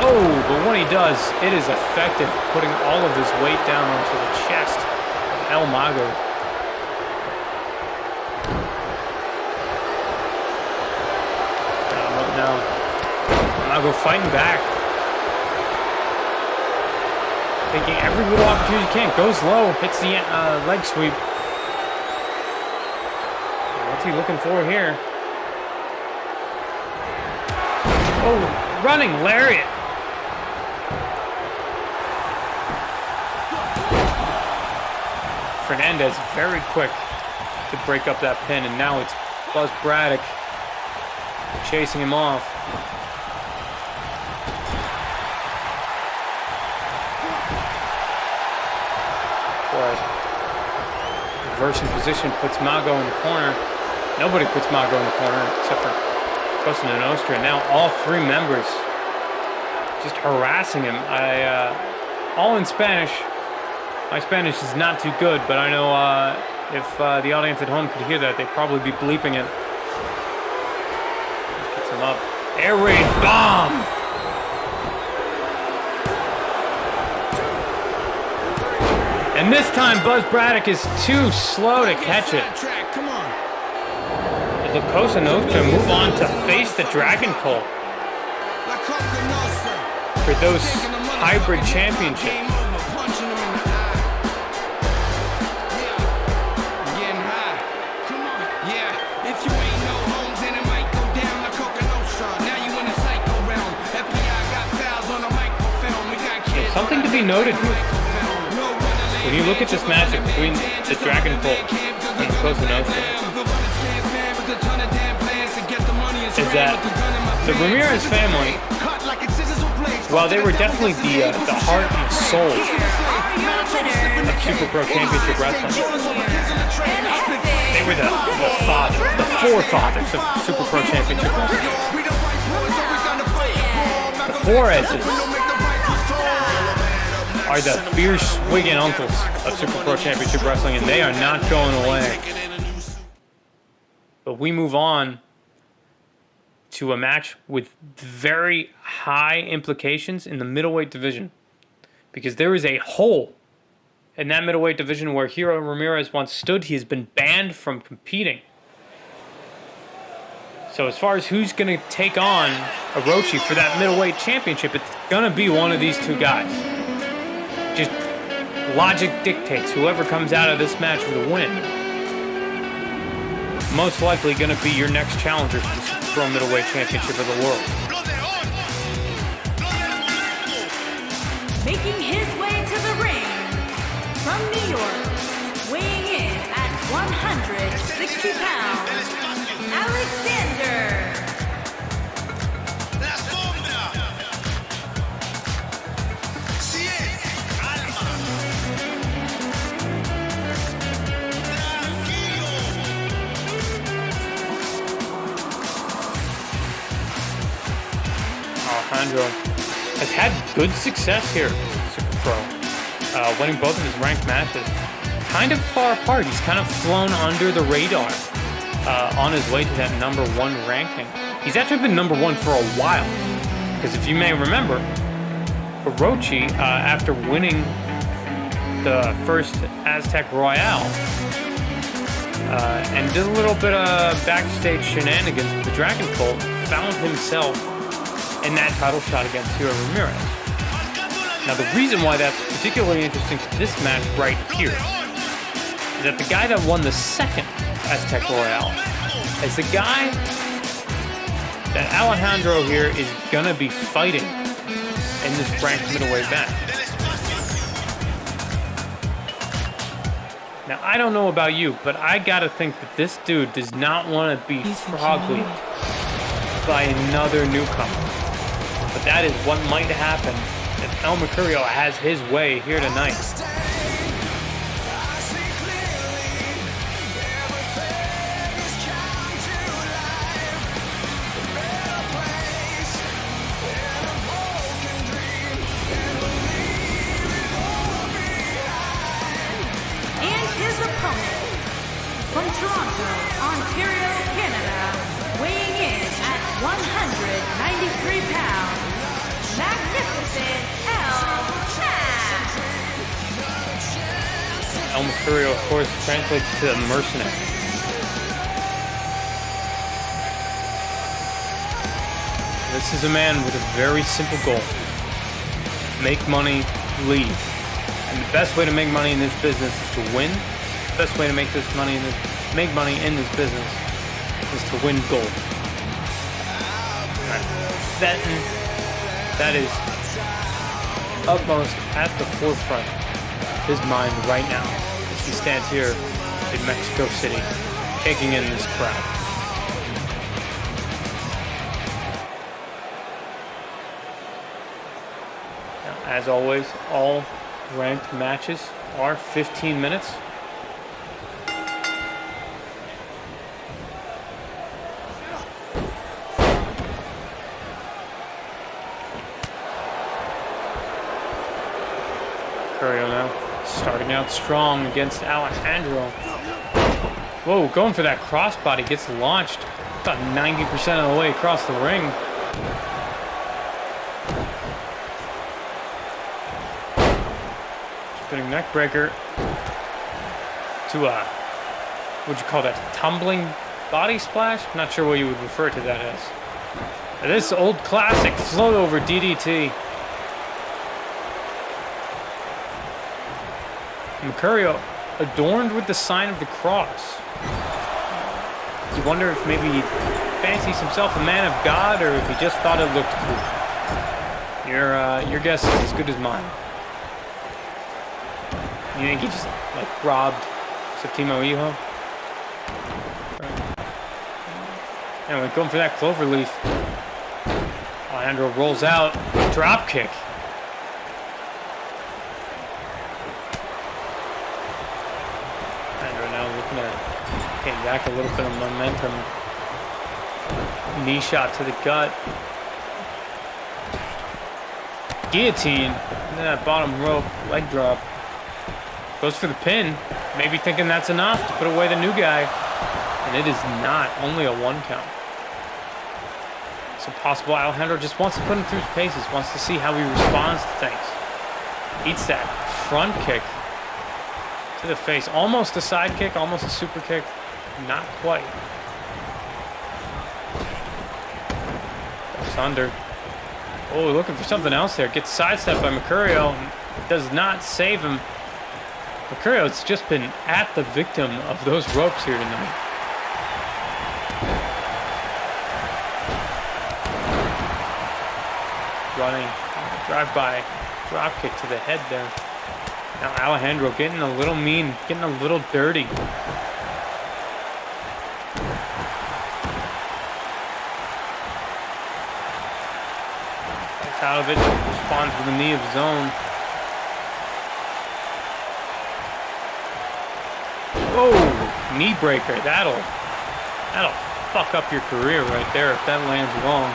Oh, but when he does, it is effective, putting all of his weight down onto the chest of El Mago. Now, Mago fighting back. Taking every little opportunity he can. Goes low, hits the leg sweep. What's he looking for here? Oh, running lariat. Fernandez very quick to break up that pin, and now it's Buzz Braddock chasing him off. Reversing position puts Mago in the corner. Nobody puts Mago in the corner except for Cosa Nostra. Now all three members just harassing him. All in Spanish. My Spanish is not too good, but I know if the audience at home could hear that, they'd probably be bleeping it. Gets him up. Air raid bomb! And this time, Buzz Braddock is too slow to catch it. As the Cosa Nostra move on to face the Dragon Colt for those hybrid championships. There's something to be noted here. When you look at this matchup between the Dragon Colt and the Cosa Nostra, is that the Ramirez family, while they were definitely the heart and the soul of Super Pro Championship Wrestling, they were the forefathers of Super Pro Championship Wrestling. The Juarez's are the fierce Wigan uncles of Super Pro Championship Wrestling, and they are not going away. But we move on to a match with very high implications in the middleweight division, because there is a hole in that middleweight division where Hiro Ramirez once stood. He has been banned from competing. So as far as who's going to take on Orochi for that middleweight championship, it's going to be one of these two guys. Just logic dictates whoever comes out of this match with a win. Most likely going to be your next challenger for the Super Pro Middleweight Championship of the world. Making his way to the ring from New York, weighing in at 160 pounds, Alexander. Alejandro has had good success here at Super Pro, winning both of his ranked matches. Kind of far apart. He's kind of flown under the radar on his way to that number one ranking. He's actually been number one for a while, because if you may remember, Orochi, after winning the first Aztec Royale and did a little bit of backstage shenanigans with the Dragon Cult, found himself in that title shot against Hiro Ramirez. Now, the reason why that's particularly interesting to this match right here is that the guy that won the second Aztec Royale is the guy that Alejandro here is gonna be fighting in this ranked middleweight match. Now, I don't know about you, but I gotta think that this dude does not want to be frog leaped by another newcomer. But that is what might happen if El Mercurio has his way here tonight. From Toronto, Ontario, Canada, weighing in at 193 pounds, magnificent El Mercurio, of course, translates to mercenary. This is a man with a very simple goal. Make money, leave. And the best way to make money in this business is to win. The best way to make money in this business is to win gold. Betting, that is utmost at the forefront of his mind right now as he stands here in Mexico City, taking in this crowd. Now, as always, all ranked matches are 15 minutes. Now starting out strong against Alejandro. Whoa, going for that crossbody, gets launched about 90% of the way across the ring. Spinning neck breaker to a, what'd you call that, tumbling body splash? I'm not sure what you would refer to that as. This old classic float over DDT. Mercurio adorned with the sign of the cross. You wonder if maybe he fancies himself a man of God or if he just thought it looked cool. Your guess is as good as mine. You think he just like robbed Septimo Hijo? Anyway, going for that clover leaf. Alejandro rolls out, drop kick. Came back a little bit of momentum. Knee shot to the gut. Guillotine. And then that bottom rope leg drop. Goes for the pin. Maybe thinking that's enough to put away the new guy. And it is not. Only a 1 count. So possible Alejandro just wants to put him through his paces. Wants to see how he responds to things. Eats that front kick to the face. Almost a side kick. Almost a super kick. Not quite. Goes under. Oh, looking for something else there. Gets sidestepped by Mercurio. Does not save him. Mercurio's just been at the victim of those ropes here tonight. Running. Drive-by. Drop kick to the head there. Now Alejandro getting a little mean. Getting a little dirty. Out of it, responds with a knee of his own. Oh, knee breaker. That'll fuck up your career right there if that lands wrong.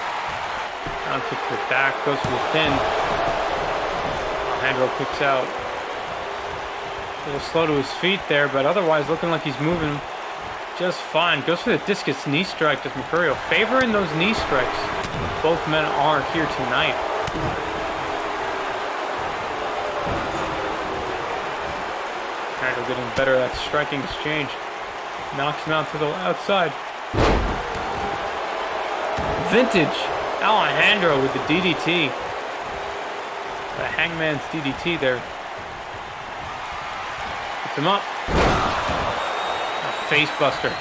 Down kick to the back, goes for the pin. Alejandro kicks out. A little slow to his feet there, but otherwise looking like he's moving just fine. Goes for the discus knee strike to Mercurio. Favoring those knee strikes. Both men are here tonight. Alejandro getting better at striking exchange. Knocks him out to the outside. Vintage Alejandro with the DDT. The Hangman's DDT there. Gets him up. A face buster.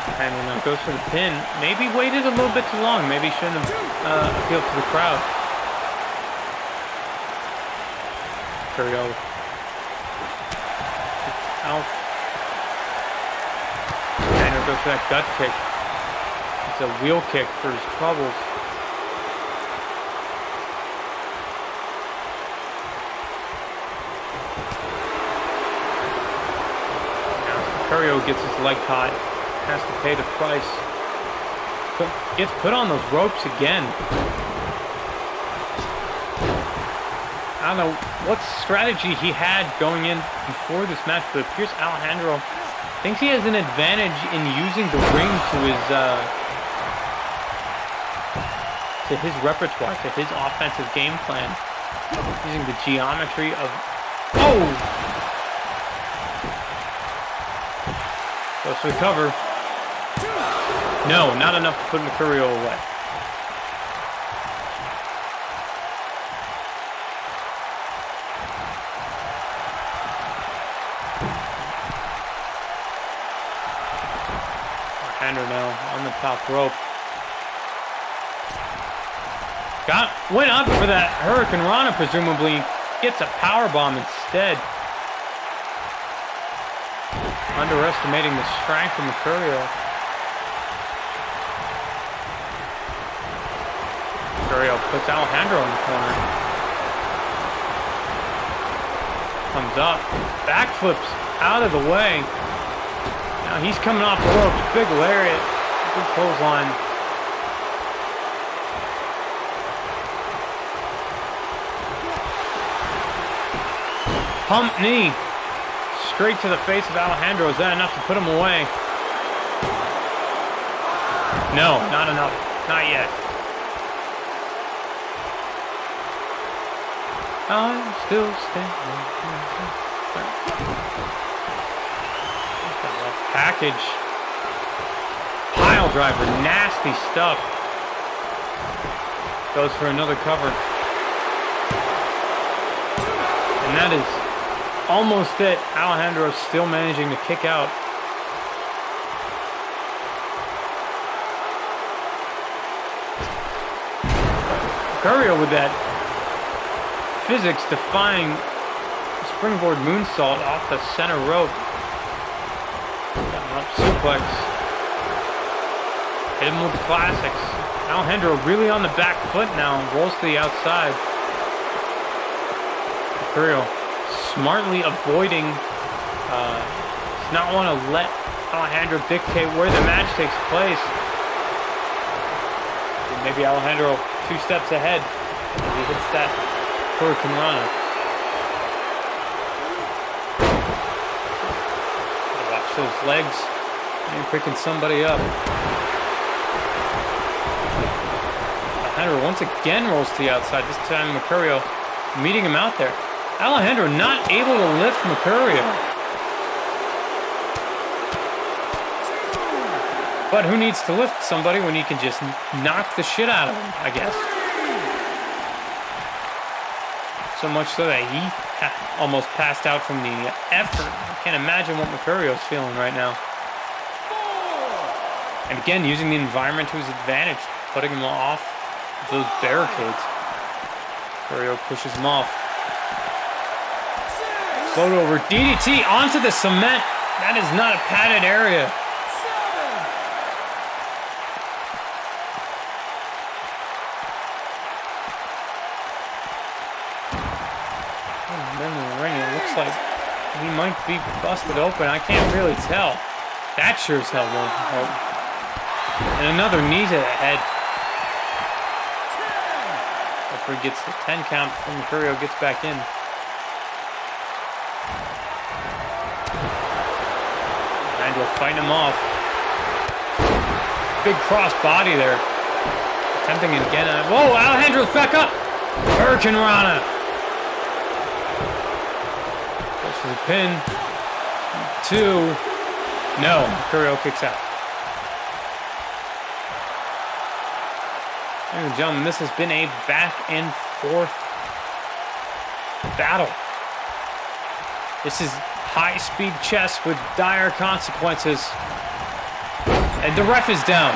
Alejandro now goes for the pin. Maybe waited a little bit too long. Maybe shouldn't have appealed to the crowd. Mercurio out. Alejandro goes for that gut kick. It's a wheel kick for his troubles. Now Mercurio gets his leg caught. Has to pay the price. Gets put on those ropes again. I don't know what strategy he had going in before this match, but it appears Alejandro thinks he has an advantage in using the ring to his repertoire, to his offensive game plan, using the geometry of... Oh! Goes for the cover. No, not enough to put Mercurio away. Alejandro now on the top rope. Went up for that Hurricane Rana, presumably. Gets a powerbomb instead. Underestimating the strength of Mercurio. Mercurio puts Alejandro in the corner. Comes up. Backflips out of the way. Now he's coming off the ropes. Big lariat. Big clothesline. Pump knee. Straight to the face of Alejandro. Is that enough to put him away? No, not enough. Not yet. I'm still standing. Package. Pile driver. Nasty stuff. Goes for another cover. And that is almost it. Alejandro still managing to kick out. Mercurio with that physics-defying springboard moonsault off the center rope. Got him up suplex. Hit him with the classics. Alejandro really on the back foot now. Rolls to the outside. Mercurio smartly avoiding, does not want to let Alejandro dictate where the match takes place. And maybe Alejandro 2 steps ahead as he hits that Hurricane Rana. Watch those legs. Maybe picking somebody up. Alejandro once again rolls to the outside. This time Mercurio meeting him out there. Alejandro not able to lift Mercurio. But who needs to lift somebody when he can just knock the shit out of him, I guess. So much so that he almost passed out from the effort. I can't imagine what Mercurio's feeling right now. And again, using the environment to his advantage, putting him off those barricades. Mercurio pushes him off. Float over DDT onto the cement. That is not a padded area. In the ring, it looks like he might be busted open. I can't really tell. That sure as hell won't help. And another knee to the head. Referee gets the 10 count before Mercurio gets back in. Fighting him off. Big cross body there. attempting it again. Whoa, Alejandro's back up. Hurricane Rana. Goes for the pin. 2. No, Mercurio kicks out. Ladies and gentlemen, this has been a back and forth battle. This is high-speed chess with dire consequences. And the ref is down.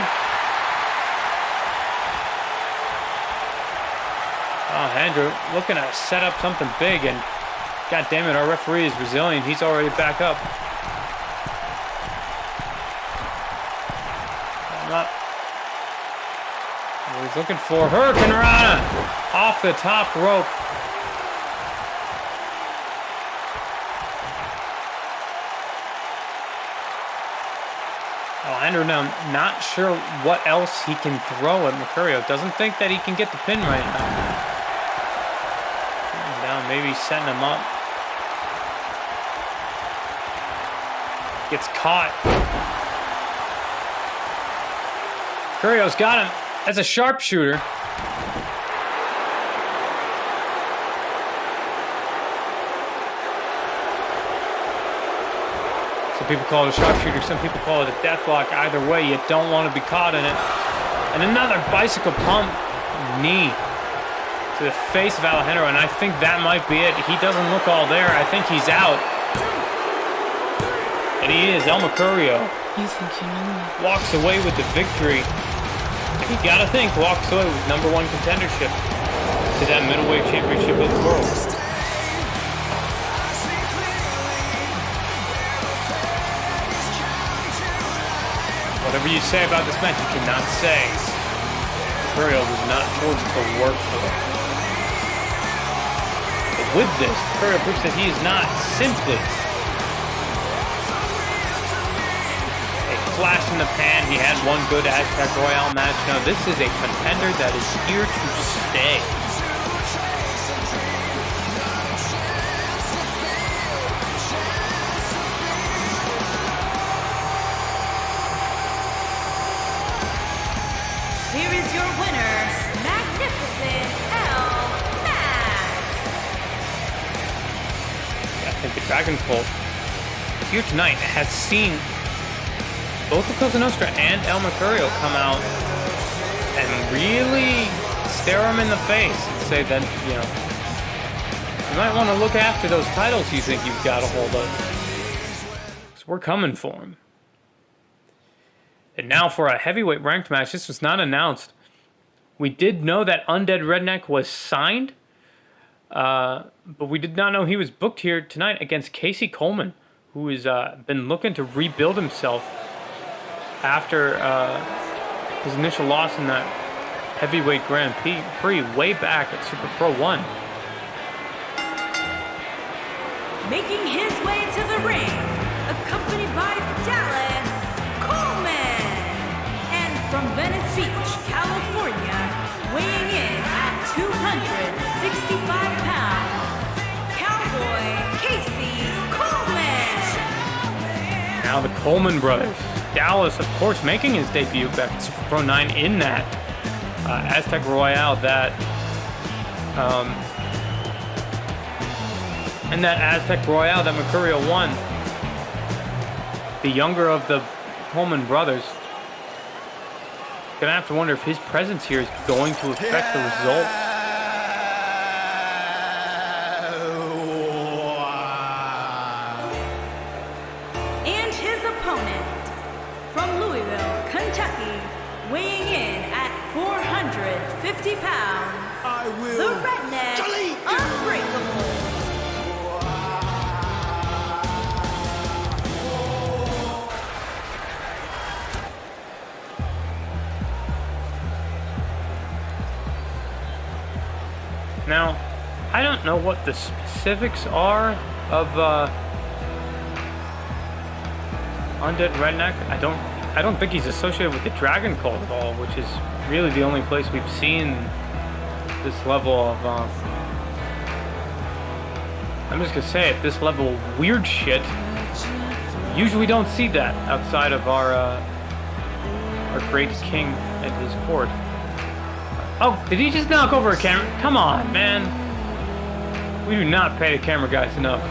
Alejandro looking to set up something big, and god damn it, our referee is resilient. He's already back up. He's looking for Hurricane Rana off the top rope. Alejandro now not sure what else he can throw at Mercurio. Doesn't think that he can get the pin right now. Now maybe setting him up. Gets caught. Mercurio's got him as a sharpshooter. Some people call it a sharpshooter, some people call it a deathlock. Either way, you don't want to be caught in it. And another bicycle pump knee to the face of Alejandro, and I think that might be it. He doesn't look all there. I think he's out. And he is. El Mercurio walks away with the victory. You gotta think, walks away with #1 contendership to that middleweight championship of the world. Whatever you say about this match, you cannot say Mercurio was not forced to work for it. But with this, Mercurio proves that he is not simply flash in the pan. He had one good Aztec Royale match. No, this is a contender that is here to stay. Here is your winner, Magnificent L-Max. I think the Dragon Cult here tonight has seen both the Cosa Nostra and El Mercurio come out and really stare him in the face and say that, you know, you might want to look after those titles you think you've got a hold of. So we're coming for him. And now for a heavyweight ranked match. This was not announced. We did know that Undead Redneck was signed, but we did not know he was booked here tonight against Casey Coleman, who has been looking to rebuild himself after his initial loss in that heavyweight Grand Prix way back at Super Pro 1. Making his way to the ring, accompanied by Dallas Coleman. And from Venice Beach, California, weighing in at 265 pounds, Cowboy Casey Coleman. Now the Coleman brothers. Dallas, of course, making his debut back at Super Pro 9 in that Aztec Royale, that Mercurio won. The younger of the Coleman brothers. Gonna have to wonder if his presence here is going to affect the results. And his opponent, from Louisville, Kentucky, weighing in at 450 pounds, the Redneck Unbreakable. Now, I don't know what the specifics are of Undead Redneck. I don't think he's associated with the Dragon Cult at all, which is really the only place we've seen this level of I'm just gonna say it, this level of weird shit. Usually don't see that outside of our great king and his court. Oh, did he just knock over a camera? Come on, man. We do not pay the camera guys enough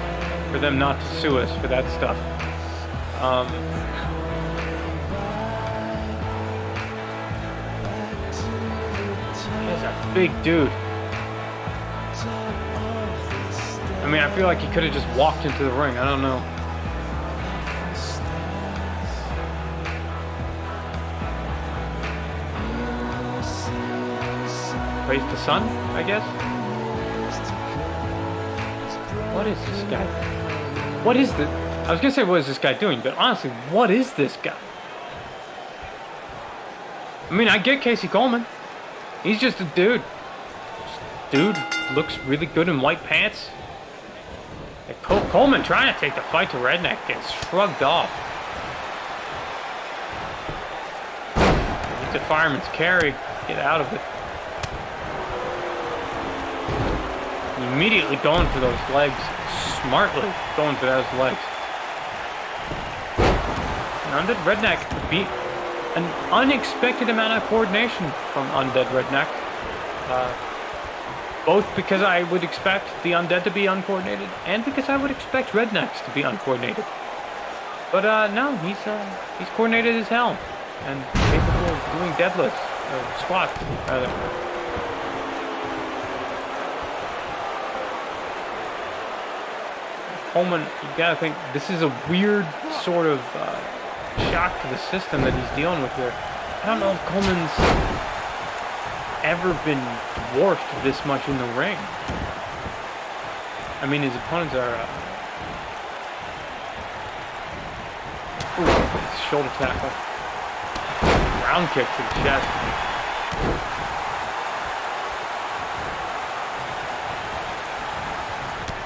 for them not to sue us for that stuff. He's a big dude. I mean, I feel like he could have just walked into the ring. I don't know. Praise the sun, I guess. What is this guy? What is this? I was gonna say, what is this guy doing? But honestly, what is this guy? I mean, I get Casey Coleman. He's just a dude. Dude looks really good in white pants. Coleman trying to take the fight to Redneck gets shrugged off. It's a fireman's carry. Get out of it. Immediately going for those legs. Smartly going for those legs. And Undead Redneck beat an unexpected amount of coordination from Undead Redneck. Both because I would expect the Undead to be uncoordinated, and because I would expect Rednecks to be uncoordinated. But no, he's coordinated as hell, and capable of doing deadlifts, or squats, rather. Coleman, you gotta think, this is a weird sort of shock to the system that he's dealing with here. I don't know if Coleman's ever been dwarfed this much in the ring. I mean, his opponents are ooh, shoulder tackle, round kick to the chest.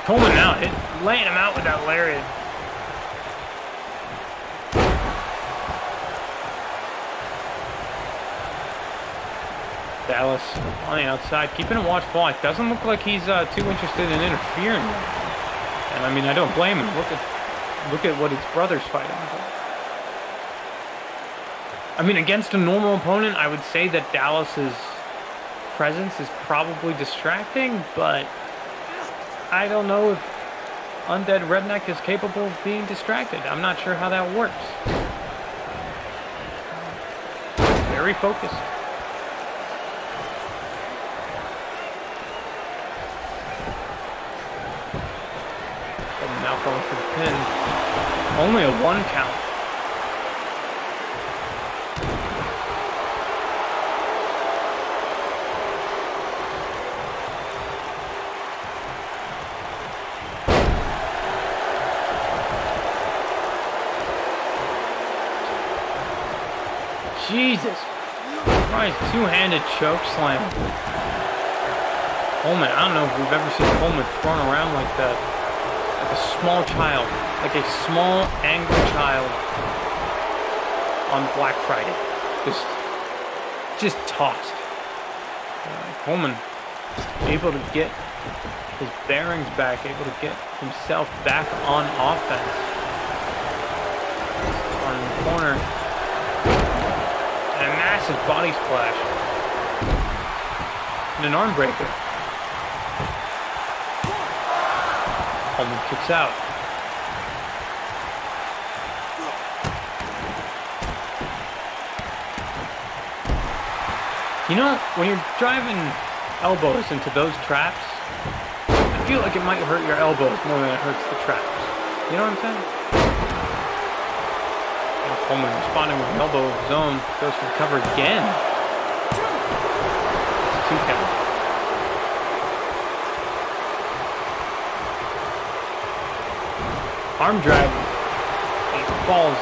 Coleman now laying him out with that lariat. Dallas on the outside, keeping a watchful eye. Doesn't look like he's too interested in interfering. And I mean, I don't blame him. Look at what his brother's fighting. I mean, against a normal opponent, I would say that Dallas's presence is probably distracting, but I don't know if Undead Redneck is capable of being distracted. I'm not sure how that works. Very focused. Now going for the pin. Only a 1 count. Jesus Christ, two-handed choke slam. Coleman, I don't know if we've ever seen Coleman thrown around like that. Like a small child. Like a small, angry child on Black Friday. Just tossed. Coleman able to get his bearings back, able to get himself back on offense. On the corner. And a massive body splash. And an arm breaker. Coleman kicks out. You know, when you're driving elbows into those traps, I feel like it might hurt your elbows more than it hurts the traps. You know what I'm saying? And Coleman responding with an elbow of his own, goes for the cover again. It's 2 count. Arm drag. He falls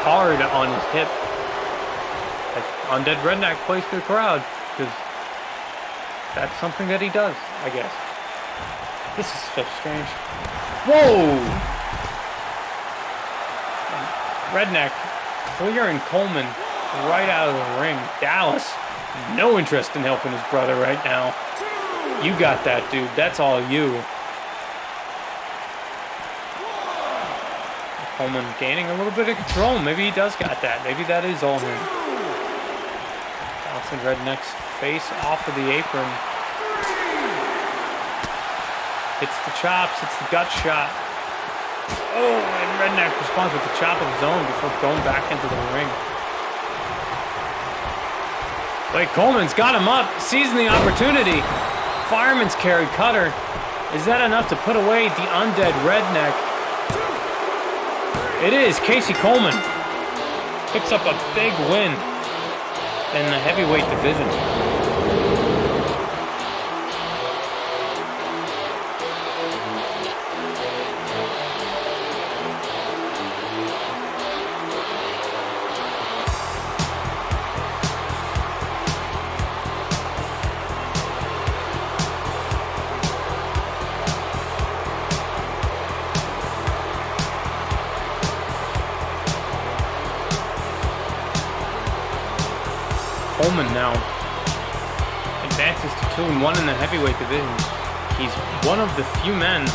hard on his hip. Undead Redneck plays to the crowd, because that's something that he does, I guess. This is so strange. Whoa! And Redneck clearing Coleman right out of the ring. Dallas, no interest in helping his brother right now. You got that, dude. That's all you. Coleman gaining a little bit of control. Maybe he does got that. Maybe that is all him. Bouncing Redneck's face off of the apron. Hits the chops, it's the gut shot. Oh, and Redneck responds with the chop of his own before going back into the ring. Wait, Coleman's got him up, seizing the opportunity. Fireman's carry cutter. Is that enough to put away the undead Redneck? It is. Casey Coleman picks up a big win in the heavyweight division. Coleman now advances to 2-1 in the heavyweight division. He's one of the few men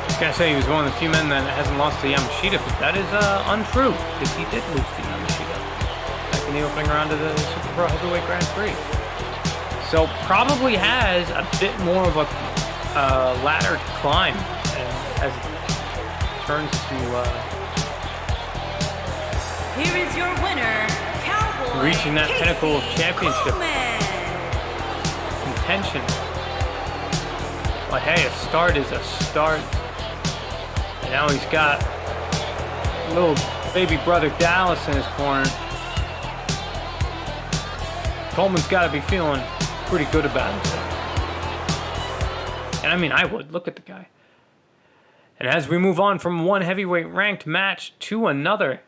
I was gonna say he was one of the few men that hasn't lost to Yamashita, but that is untrue, because he did lose to Yamashita back in the opening round of the Super Pro Heavyweight Grand Prix. So probably has a bit more of a ladder to climb as turns to here is your winner, Cowboy reaching that Casey pinnacle of championship Coleman. contention. But hey, a start is a start. And now he's got little baby brother Dallas in his corner. Coleman's got to be feeling pretty good about himself. And I mean, I would. Look at the guy. And as we move on from one heavyweight ranked match to another,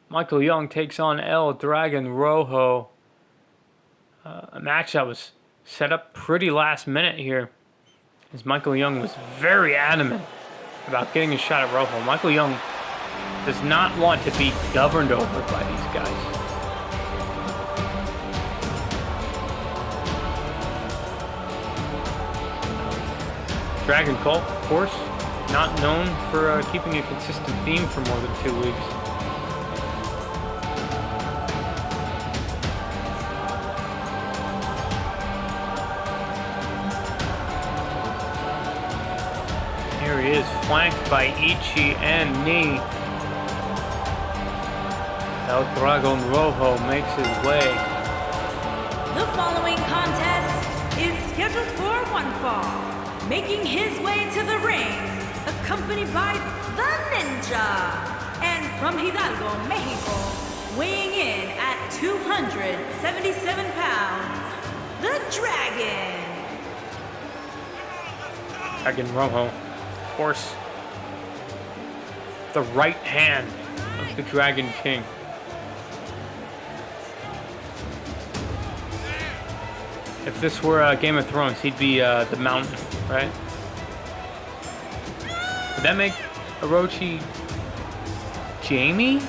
Michael Young takes on El Dragon Rojo. A match that was set up pretty last minute here, as Michael Young was very adamant about getting a shot at Rojo. Michael Young does not want to be governed over by these guys. Dragon Cult, of course, not known for keeping a consistent theme for more than 2 weeks. Here he is, flanked by Ichi and Ni. El Dragon Rojo makes his way. The following contest is scheduled for one fall. Making his way to the ring, accompanied by the Ninja, and from Hidalgo, Mexico, weighing in at 277 pounds, the Dragon. Dragon Rojo, of course, the right hand of the Dragon King. If this were Game of Thrones, he'd be the Mountain, right? Would that make Orochi Jamie?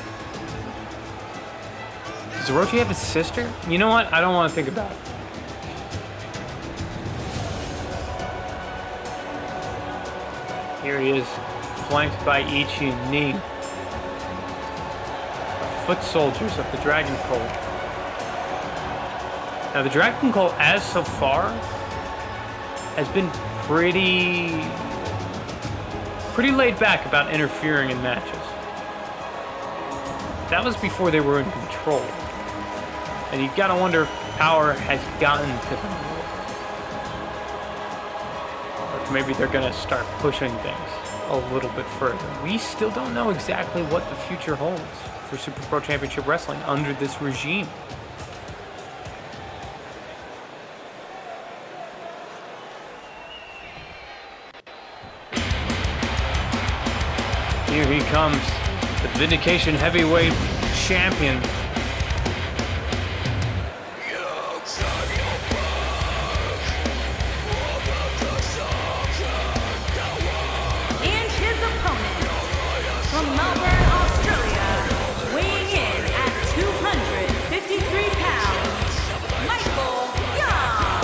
Does Orochi have a sister? You know what? I don't want to think about it. Here he is, flanked by Ichi and Ni, the foot soldiers of the Dragon Cult. Now, the Dragon Cult, as so far, has been pretty laid back about interfering in matches. That was before they were in control. And you've got to wonder if power has gotten to them. Or if maybe they're going to start pushing things a little bit further. We still don't know exactly what the future holds for Super Pro Championship Wrestling under this regime. Here he comes, the Vindication Heavyweight Champion. And his opponent, from Melbourne, Australia, weighing in at 253 pounds, Michael Young.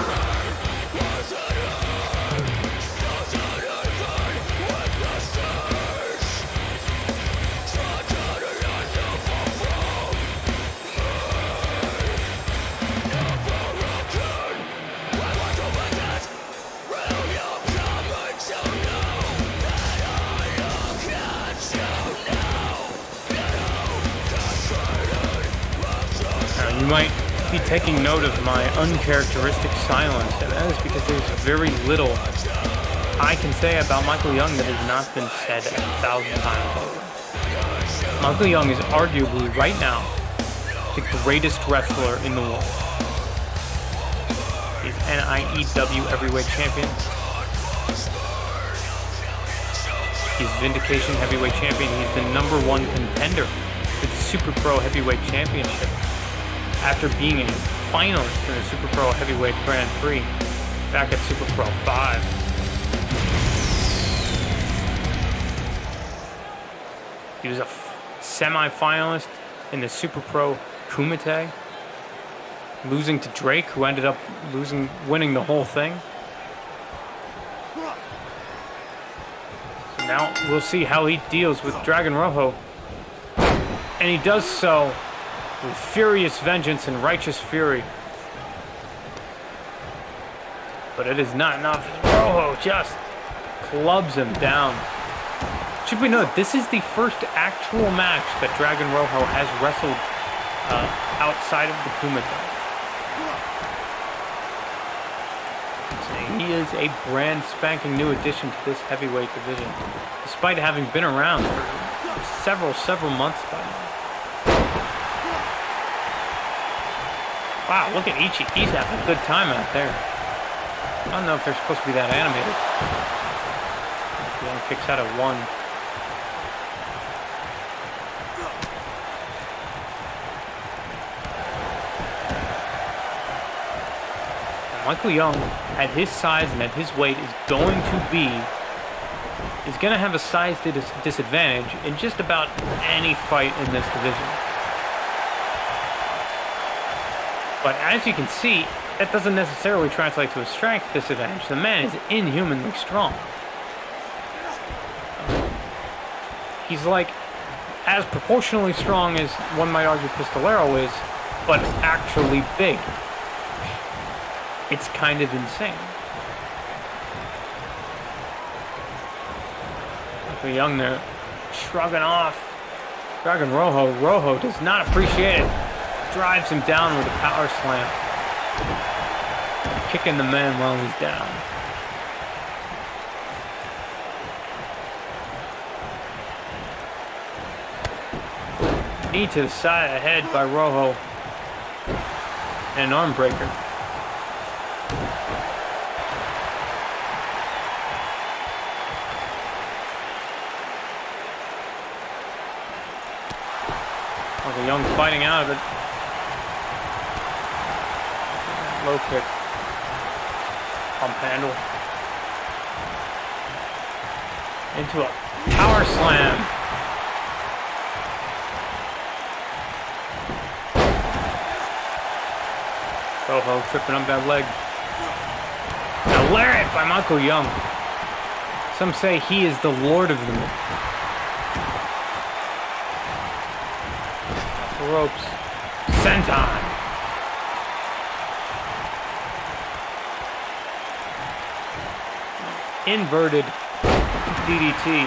might be taking note of my uncharacteristic silence, and that is because there's very little I can say about Michael Young that has not been said 1,000 times over. Michael Young is arguably, right now, the greatest wrestler in the world. He's NIEW Heavyweight Champion. He's Vindication Heavyweight Champion. He's the #1 contender for the Super Pro Heavyweight Championship after being a finalist in the Super Pro Heavyweight Grand Prix back at Super Pro 5. He was a semi-finalist in the Super Pro Kumite, losing to Drake, who ended up winning the whole thing. So now we'll see how he deals with Dragon Rojo. And he does so with furious vengeance and righteous fury. But it is not enough. Rojo just clubs him down. Should we note, this is the first actual match that Dragon Rojo has wrestled outside of the Kumite. So he is a brand spanking new addition to this heavyweight division, despite having been around for several months by now. Wow, look at Ichi. He's having a good time out there. I don't know if they're supposed to be that animated. He only kicks out at 1. Michael Young, at his size and at his weight, is going to have a size disadvantage in just about any fight in this division. But as you can see, that doesn't necessarily translate to a strength disadvantage. The man is inhumanly strong. He's like as proportionally strong as one might argue Pistolero is, but actually big. It's kind of insane. Michael Young there, shrugging off Dragon Rojo. Rojo does not appreciate it. Drives him down with a power slam. Kicking the man while he's down. Knee to the side of the head by Rojo. And an arm breaker. Michael Young fighting out of it. Low kick. Pump handle. Into a power slam. Rojo tripping up that leg. A lariat by Michael Young. Some say he is the Lord of the ropes. Senton. Inverted DDT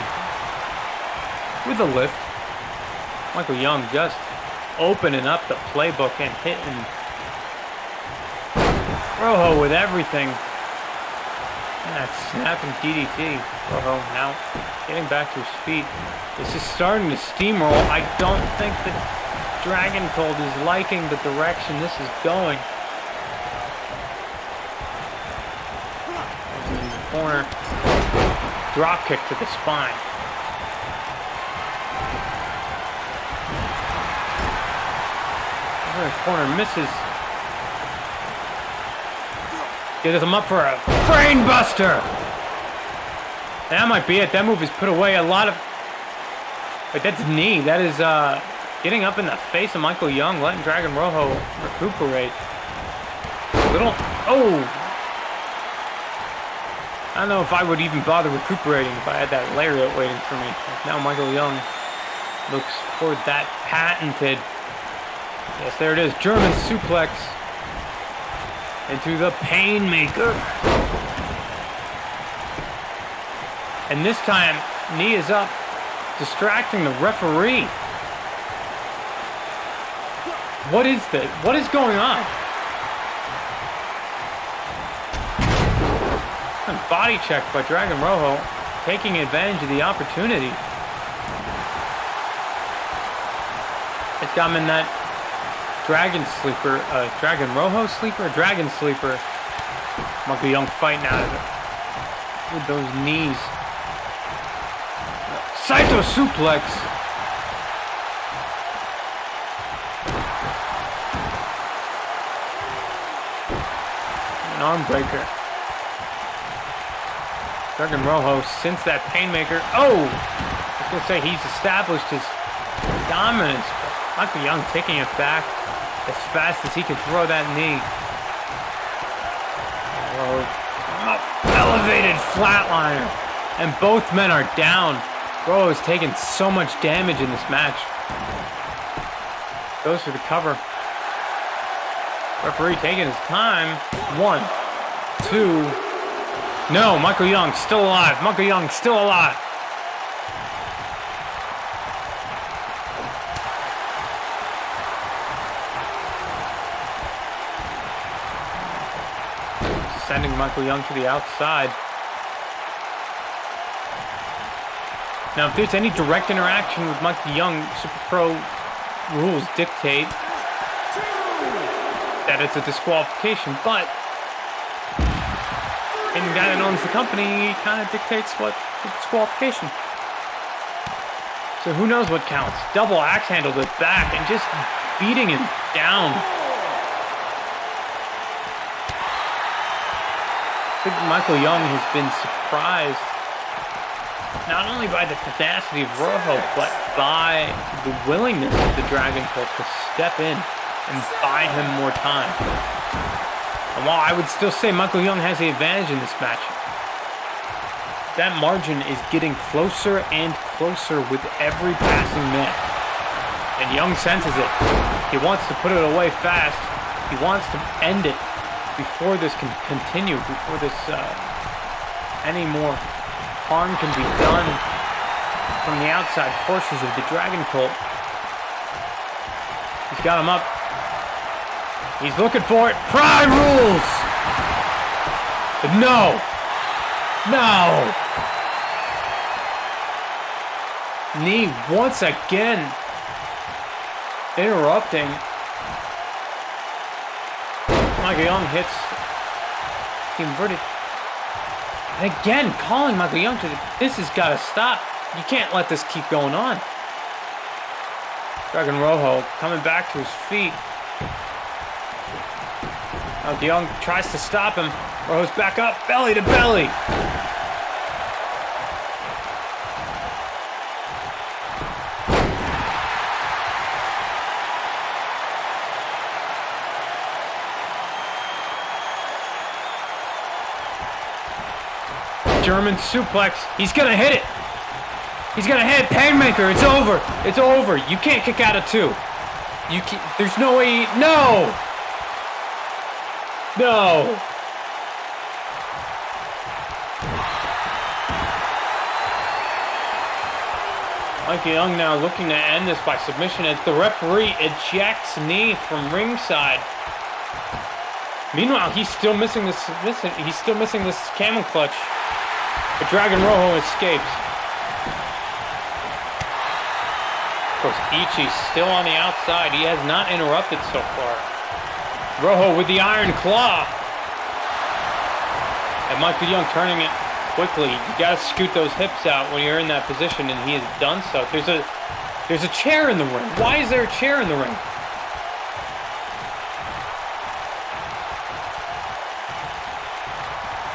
with a lift. Michael Young just opening up the playbook and hitting Rojo with everything. And that snapping DDT. Rojo now getting back to his feet. This is starting to steamroll. I don't think that Dragon Cold is liking the direction this is going. In the corner. Drop kick to the spine. Over the corner misses. Gets him up for a brain buster. That might be it. That move has put away a lot of... Wait, that's knee. That is getting up in the face of Michael Young, letting Dragon Rojo recuperate. Little... Oh! I don't know if I would even bother recuperating if I had that lariat waiting for me. Now Michael Young looks for that patented... Yes, there it is. German suplex. Into the Painmaker. And this time, knee is up, distracting the referee. What is this? What is going on? And body check by Dragon Rojo, taking advantage of the opportunity. It's got him in that Dragon Sleeper, Dragon Rojo Sleeper? Dragon Sleeper. Monkey Young fighting out of it. With those knees. Saito Suplex! An arm breaker. Dragon Rojo, since that Painmaker. Oh! I was gonna say he's established his dominance. Monkey Young taking it back as fast as he can throw that knee. Elevated flatliner. And both men are down. Rojo has taken so much damage in this match. Goes for the cover. Referee taking his time. 1, 2. No, Michael Young still alive. Michael Young still alive. Sending Michael Young to the outside. Now, if there's any direct interaction with Michael Young, Super Pro rules dictate that it's a disqualification, but in the guy that owns the company, he kind of dictates what disqualification. So who knows what counts? Double axe handled it back and just beating him down. I think Michael Young has been surprised not only by the tenacity of Rojo, but by the willingness of the Dragon Cult to step in and buy him more time. And while I would still say Michael Young has the advantage in this match, that margin is getting closer and closer with every passing minute. And Young senses it. He wants to put it away fast. He wants to end it before this can continue, before this any more harm can be done from the outside forces of the Dragon Cult. He's got him up. He's looking for it. Pride rules! No! No! Knee once again interrupting. Michael Young hits the inverted. And again, calling Michael Young to this has got to stop. You can't let this keep going on. Dragon Rojo coming back to his feet. Michael Young tries to stop him. Rojo's back up, belly to belly. German suplex. He's gonna hit it. He's gonna hit Painmaker. It's over. It's over. You can't kick out of 2. You can't, there's no way. No. No. Mikey Young now looking to end this by submission as the referee ejects knee from ringside. Meanwhile, he's still missing this. He's still missing this camel clutch. But Dragon Rojo escapes. Of course, Ichi's still on the outside. He has not interrupted so far. Rojo with the Iron Claw. And Michael Young turning it quickly. You gotta scoot those hips out when you're in that position, and he has done so. There's a chair in the ring. Why is there a chair in the ring?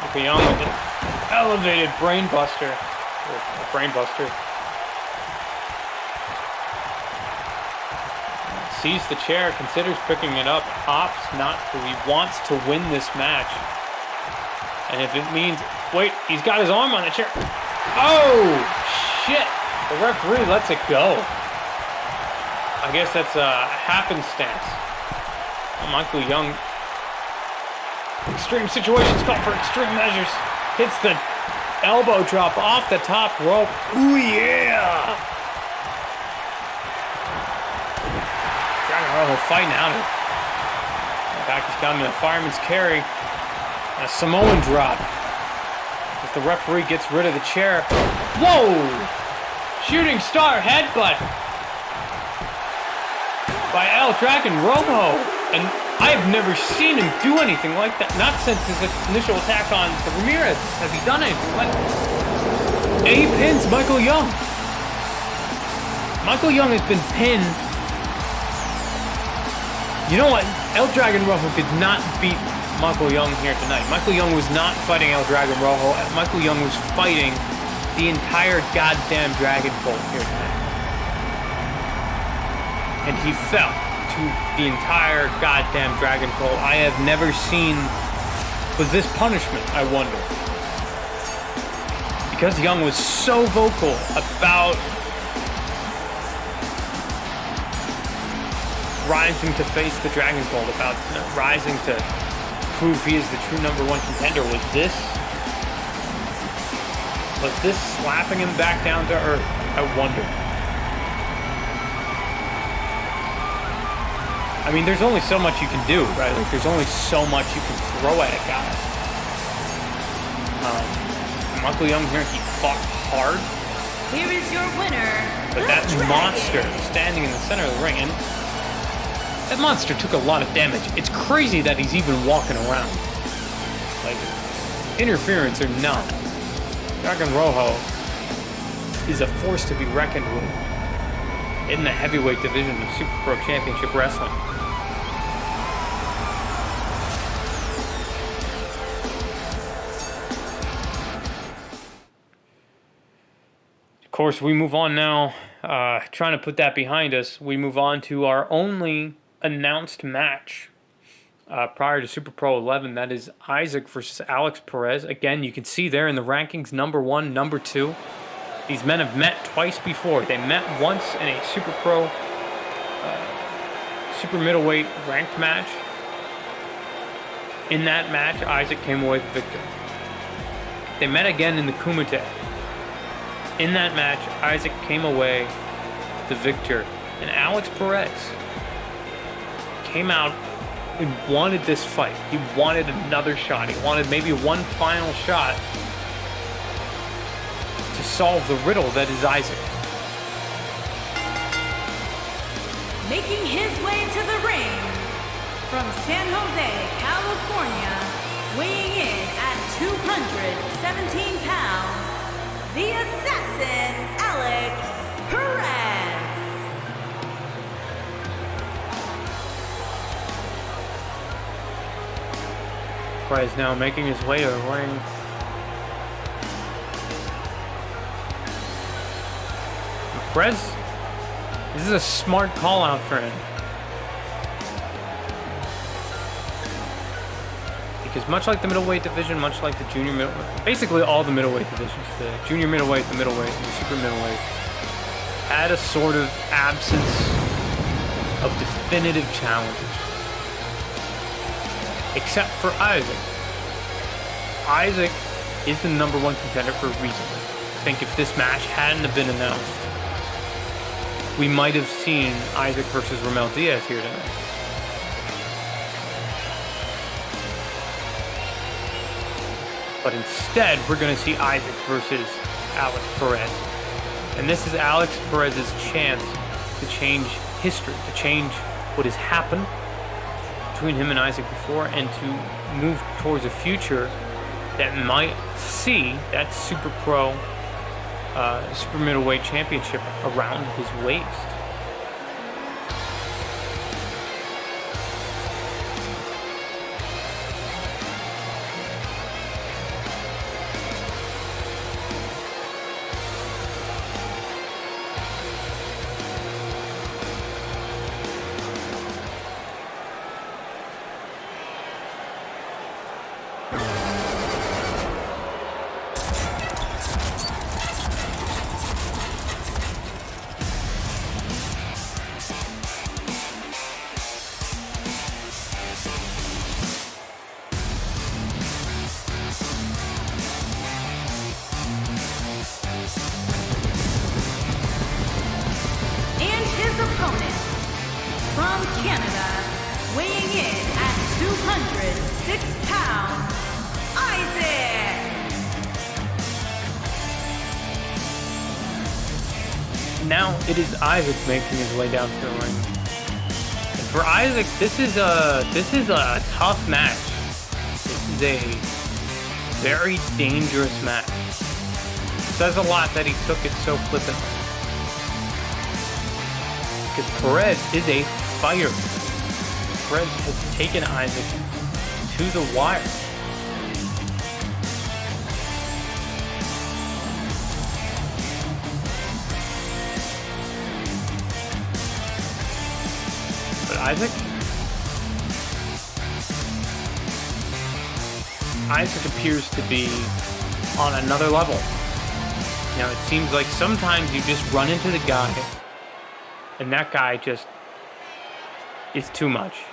Michael Young with it. Elevated brainbuster. Brainbuster. Sees the chair, considers picking it up, opts not to. He wants to win this match. And if it means, wait, he's got his arm on the chair. Oh, shit. The referee lets it go. I guess that's a happenstance. Michael Young. Extreme situations call for extreme measures. Hits the elbow drop off the top rope. Ooh, yeah! Dragon Rojo fighting out of it. Back he's got him in a fireman's carry. And a Samoan drop. As the referee gets rid of the chair. Whoa! Shooting star headbutt by El Dragon Rojo. And I have never seen him do anything like that. Not since his initial attack on the Ramirez has he done anything like that. And he pins Michael Young. Michael Young has been pinned. You know what? El Dragon Rojo did not beat Michael Young here tonight. Michael Young was not fighting El Dragon Rojo. Michael Young was fighting the entire goddamn Dragon Bolt here tonight. And he fell to the entire goddamn Dragon Bolt. I have never seen... Was this punishment, I wonder? Because Young was so vocal about rising to face the Dragon Bolt, about rising to prove he is the true #1 contender. Was this slapping him back down to earth? I wonder. I mean, there's only so much you can do, right? Like, there's only so much you can throw at a guy. Michael Young here, he fought hard. Here is your winner, But that monster standing in the center of the ring, and that monster took a lot of damage. It's crazy that he's even walking around. Like, interference or not, Dragon Rojo is a force to be reckoned with in the heavyweight division of Super Pro Championship Wrestling. Of course, we move on now, trying to put that behind us. We move on to our only announced match prior to Super Pro 11. That is Isaac versus Alex Perez. Again, you can see there in the rankings, #1, #2. These men have met twice before. They met once in a Super Pro Super Middleweight ranked match. In that match, Isaac came away the victor. They met again in the Kumite. In that match, Isaac came away the victor. And Alex Perez came out and wanted this fight. He wanted another shot. He wanted maybe one final shot to solve the riddle that is Isaac. Making his way to the ring from San Jose, California, weighing in at 217 pounds, the assassin, Alex Perez. Perez now making his way to the ring. Perez, this is a smart call out for him. Because much like the middleweight division, much like the junior middleweight, basically all the middleweight divisions, the junior middleweight, the middleweight, and the super middleweight, had a sort of absence of definitive challenges. Except for Isaac. Isaac is the #1 contender for a reason. I think if this match hadn't have been announced, we might have seen Isaac versus Romel Diaz here tonight. But instead, we're going to see Isaac versus Alex Perez. And this is Alex Perez's chance to change history, to change what has happened between him and Isaac before, and to move towards a future that might see that Super Pro Super Middleweight Championship around his waist. from Canada, weighing in at 206 pounds, Isaac! Now it is Isaac making his way down to the ring. And for Isaac, this is a tough match. This is a very dangerous match. It says a lot that he took it so flippantly. Because Perez is a fighter. Perez has taken Isaac to the wire. Isaac appears to be on another level. Now, it seems like sometimes you just run into the guy, and that guy just is too much.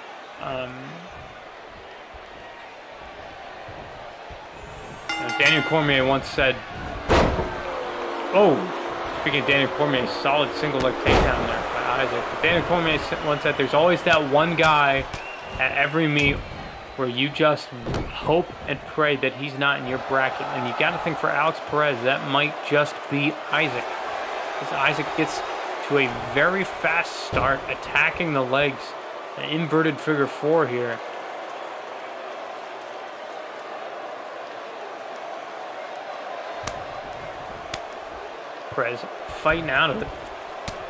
Daniel Cormier once said, speaking of Daniel Cormier, solid single leg takedown there by Isaac. But Daniel Cormier once said there's always that one guy at every meet where you just hope and pray that he's not in your bracket. And you got to think for Alex Perez, that might just be Isaac. Because Isaac gets to a very fast start, attacking the legs. An inverted figure four here. Perez fighting out of it.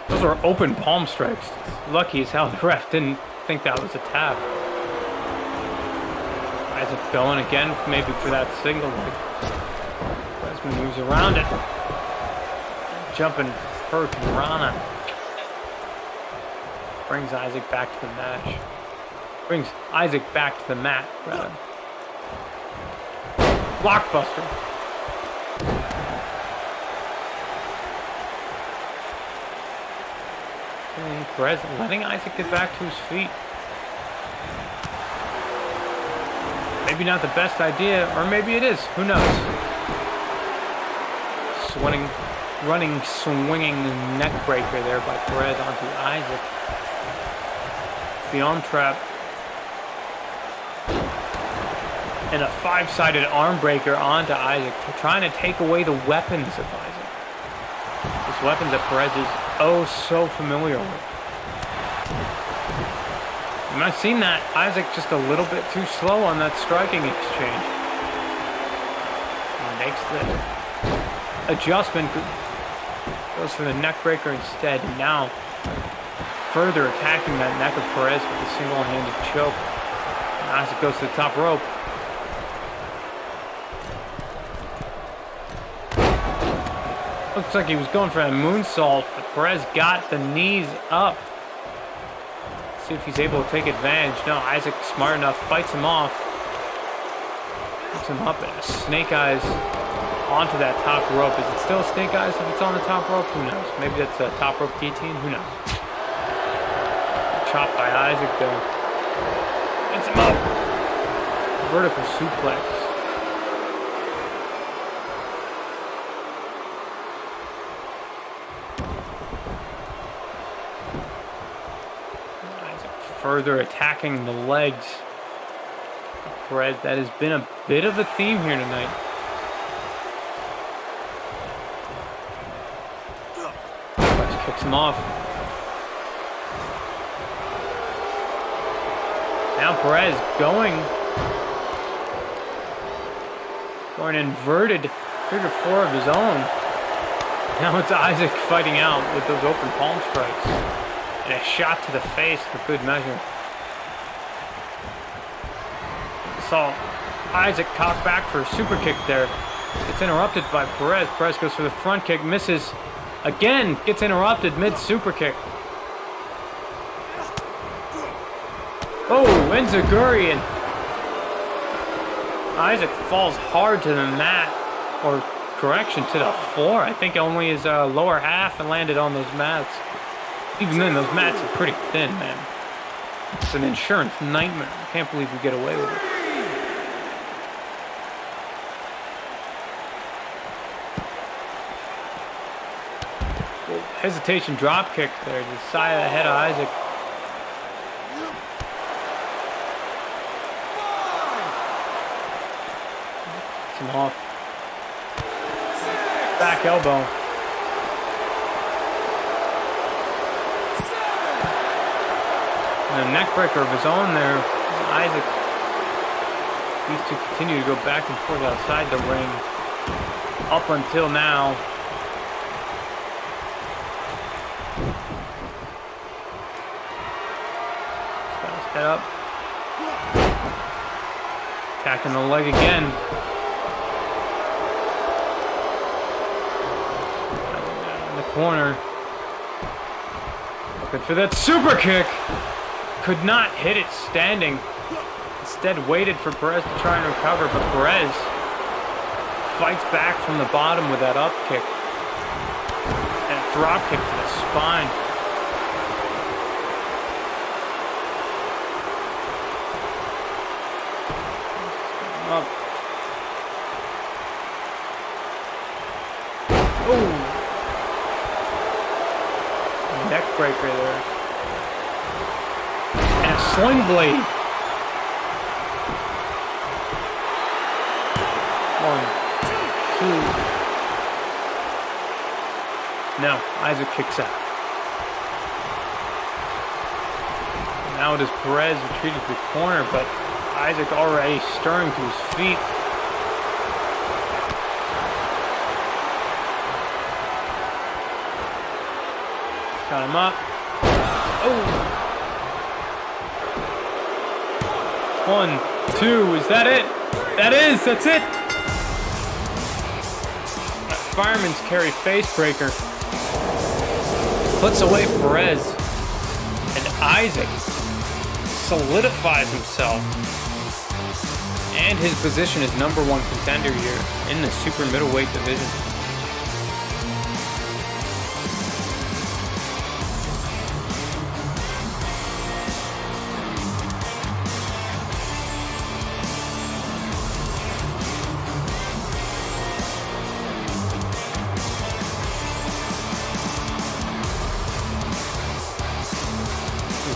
Those are open palm strikes. Lucky as hell the ref didn't think that was a tap. Isaac going again, maybe for that single leg. Perez moves around it. Jumping Hurricane Rana. Brings Isaac back to the match. Brings Isaac back to the mat, rather. Blockbuster. And Perez letting Isaac get back to his feet. Maybe not the best idea, or maybe it is. Who knows? Swinging neck breaker there by Perez onto Isaac. The arm trap. And a five-sided arm breaker onto Isaac, trying to take away the weapons of Isaac. These weapons that Perez is so familiar with. And I've seen that Isaac just a little bit too slow on that striking exchange. He makes the adjustment, goes for the neck breaker instead, and now further attacking that neck of Perez with a single-handed choke. And Isaac goes to the top rope. Looks like he was going for a moonsault, but Perez got the knees up. See if he's able to take advantage. No, Isaac, smart enough, fights him off. Puts him up and snake eyes onto that top rope. Is it still snake eyes if it's on the top rope? Who knows? Maybe that's a top rope guillotine? Who knows? Chopped by Isaac there. Gets him up. Vertical suplex. Further attacking the legs. Perez, that has been a bit of a theme here tonight. Perez kicks him off. Now Perez going for an inverted figure four of his own. Now it's Isaac fighting out with those open palm strikes. And a shot to the face for good measure. Saw Isaac cock back for a super kick there. It's interrupted by Perez. Perez goes for the front kick, misses. Again, gets interrupted mid-super kick. Oh, enziguri, and Isaac falls hard to the mat, or correction, to the floor. I think only his lower half and landed on those mats. Even then, those mats are pretty thin, man. It's an insurance nightmare. I can't believe we get away with it. Hesitation drop kick there to the side of the head of Isaac. him off. Back elbow. And a neck breaker of his own there. Isaac. These two continue to go back and forth outside the ring. Up until now. Got his head up. Attacking the leg again. In the corner. Looking for that super kick. Could not hit it standing. Instead waited for Perez to try and recover, but Perez fights back from the bottom with that up kick. And a drop kick to the spine. Up. Oh! Neck breaker there. And a sling blade. 1, 2. No, Isaac kicks out. Now it is Perez retreating to the corner, but Isaac already stirring to his feet. Got him up. Oh! 1, 2, is that it? That's it! That fireman's carry face breaker puts away Perez, and Isaac solidifies himself and his position as #1 contender here in the super middleweight division.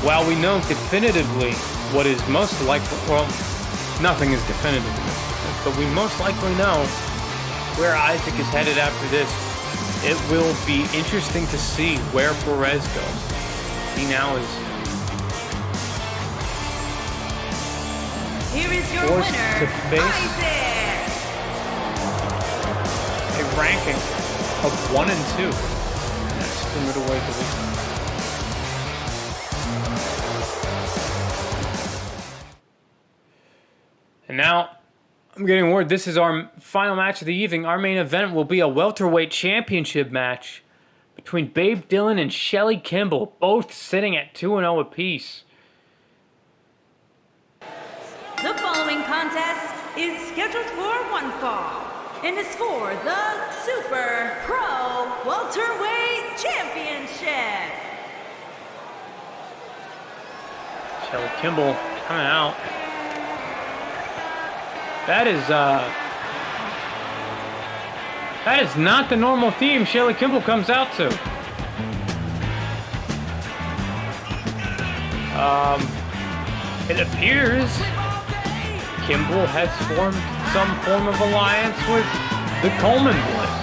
While we know definitively what is most likely, well, nothing is definitive in this, but we most likely know where Isaac is headed after this. It will be interesting to see where Perez goes. He now is Here is your forced winner, to face Isaac. a ranking of 1 and 2 in that super middleweight division. And now, I'm getting word this is our final match of the evening. Our main event will be a welterweight championship match between Babe Dillon and Shelly Kimball, both sitting at 2-0 apiece. The following contest is scheduled for one fall and is for the Super Pro Welterweight Championship. Shelly Kimball coming out. That is not the normal theme Shelly Kimball comes out to. It appears Kimball has formed some form of alliance with the Coleman boys.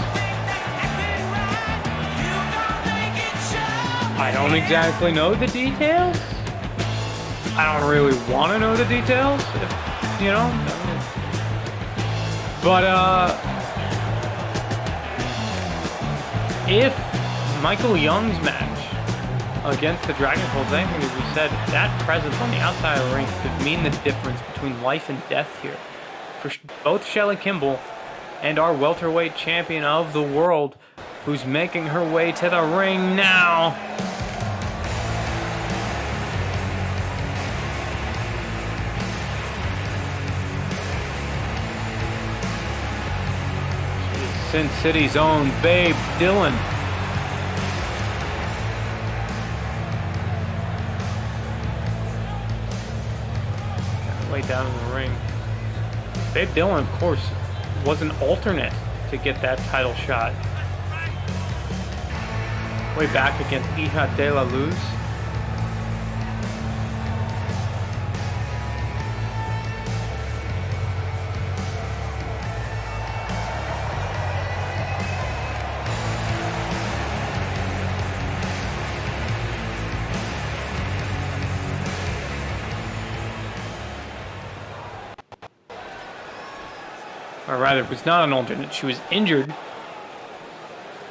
I don't exactly know the details. I don't really want to know the details, you know. But if Michael Young's match against the Dragon Pulse, anything to be said, that presence on the outside of the ring could mean the difference between life and death here for both Shelly Kimball and our welterweight champion of the world, who's making her way to the ring now. Sin City's own Babe Dillon. Way down in the ring. Babe Dillon, of course, was an alternate to get that title shot. Way back against Hija de la Luz. Or rather, it was not an alternate. She was injured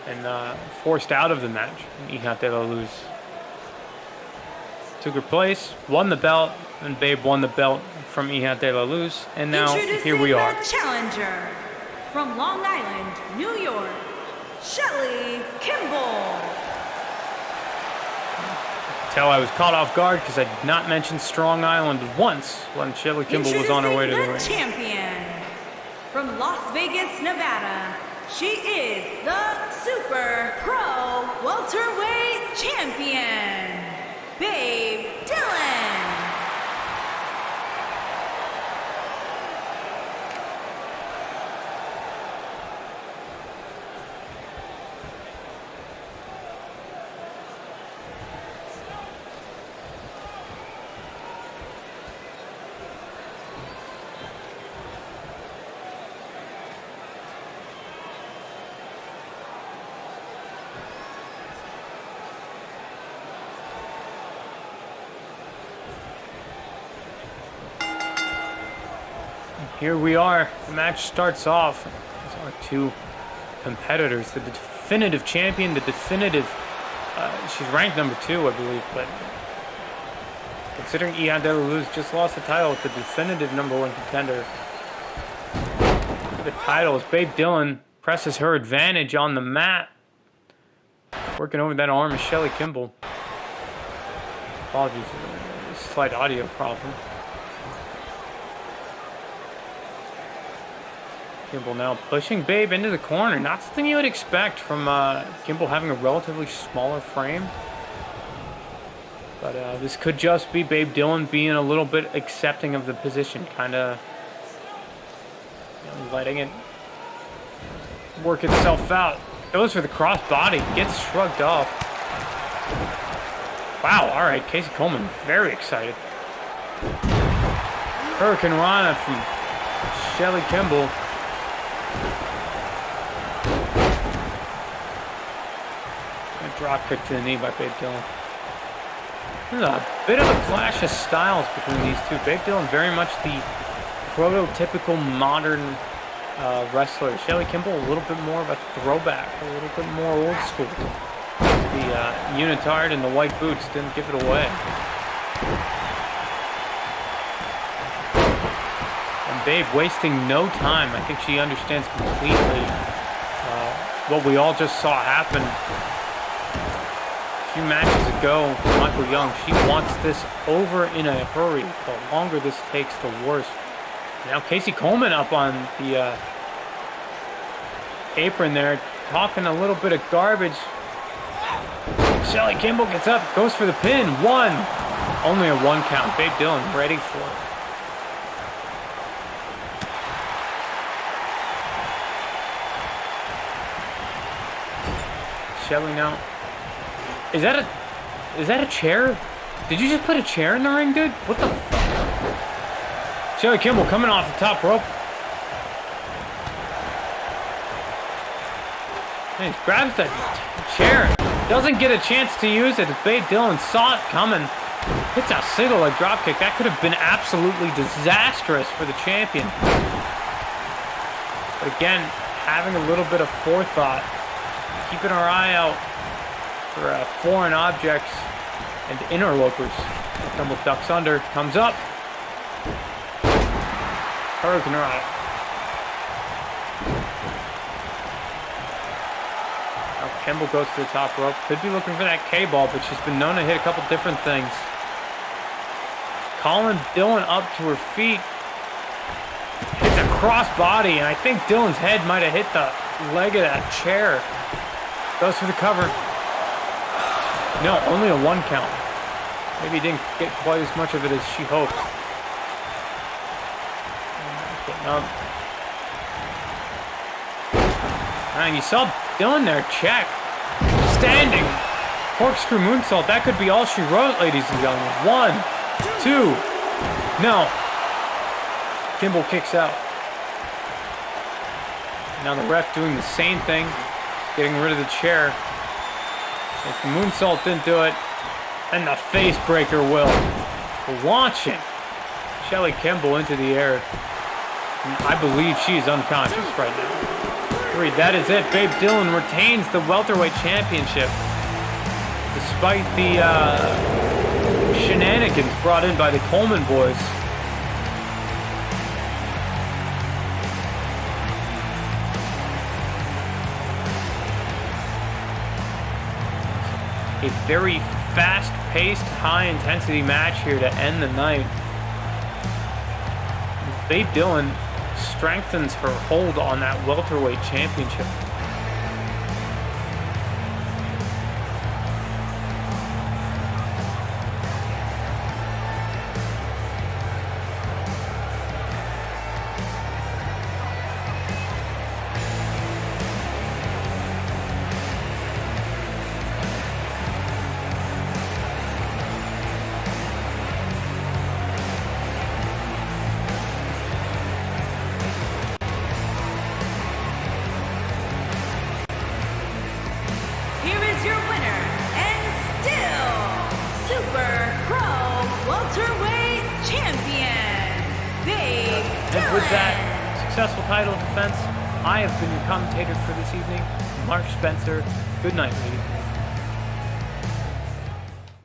and forced out of the match. And Hija de la Luz took her place, won the belt, and Babe won the belt from Hija de la Luz. And now here we are. The challenger from Long Island, New York, Shelly Kimball. Tell I was caught off guard because I did not mention Strong Island once when Shelly Kimball was on her way to the ring. Champion from Las Vegas, Nevada. She is the Super Pro Welterweight Champion, Babe Dillon. Here we are. The match starts off. These are two competitors. The definitive champion, the definitive... she's ranked number 2, I believe, but... Considering Hija de la Luz just lost the title, the definitive number 1 contender. The title is Babe Dillon presses her advantage on the mat. Working over that arm is Shelly Kimball. Apologies for the slight audio problem. Kimball now pushing Babe into the corner. Not something you would expect from Kimball having a relatively smaller frame. But this could just be Babe Dillon being a little bit accepting of the position. Kind of letting it work itself out. Goes for the cross body. Gets shrugged off. Wow, alright. Casey Coleman very excited. Hurricane Rana from Shelly Kimball. A drop kick to the knee by Babe Dillon. There's a bit of a clash of styles between these two. Babe Dillon very much the prototypical modern wrestler. Shelly Kimball a little bit more of a throwback, a little bit more old school. The unitard and the white boots didn't give it away. And Babe wasting no time. I think she understands completely what we all just saw happen a few matches ago with Michael Young. She wants this over in a hurry. The longer this takes, the worse. Now Casey Coleman up on the apron there, talking a little bit of garbage. Shelly Kimball gets up, goes for the pin. 1. Only a 1 count. Babe Dillon ready for it. Shelly now. Is that a chair? Did you just put a chair in the ring, dude? What the fuck? Shelly Kimball coming off the top rope. And he grabs that chair. Doesn't get a chance to use it. Babe Dillon saw it coming. Hits a single leg dropkick. That could have been absolutely disastrous for the champion. But again, having a little bit of forethought. Keeping our eye out for foreign objects and interlopers. Kimball ducks under. Comes up. Hurricane Rana. Kimball goes to the top rope. Could be looking for that K-ball, but she's been known to hit a couple different things. Calling Dillon up to her feet. Hits a cross body, and I think Dillon's head might have hit the leg of that chair. Goes for the cover. No, only a 1 count. Maybe didn't get quite as much of it as she hoped. Getting up. And you saw Dillon there, check. Standing. Corkscrew moonsault. That could be all she wrote, ladies and gentlemen. 1, 2. No. Kimball kicks out. Now the ref doing the same thing. Getting rid of the chair. If the moonsault didn't do it, and the face breaker will. Launching Shelly Kimball into the air. I believe she is unconscious right now. 3, that is it. Babe Dillon retains the welterweight championship. Despite the shenanigans brought in by the Coleman boys. A very fast-paced, high-intensity match here to end the night. Babe Dillon strengthens her hold on that welterweight championship. With that successful title defense, I have been your commentator for this evening, Mark Spencer. Good night, ladies.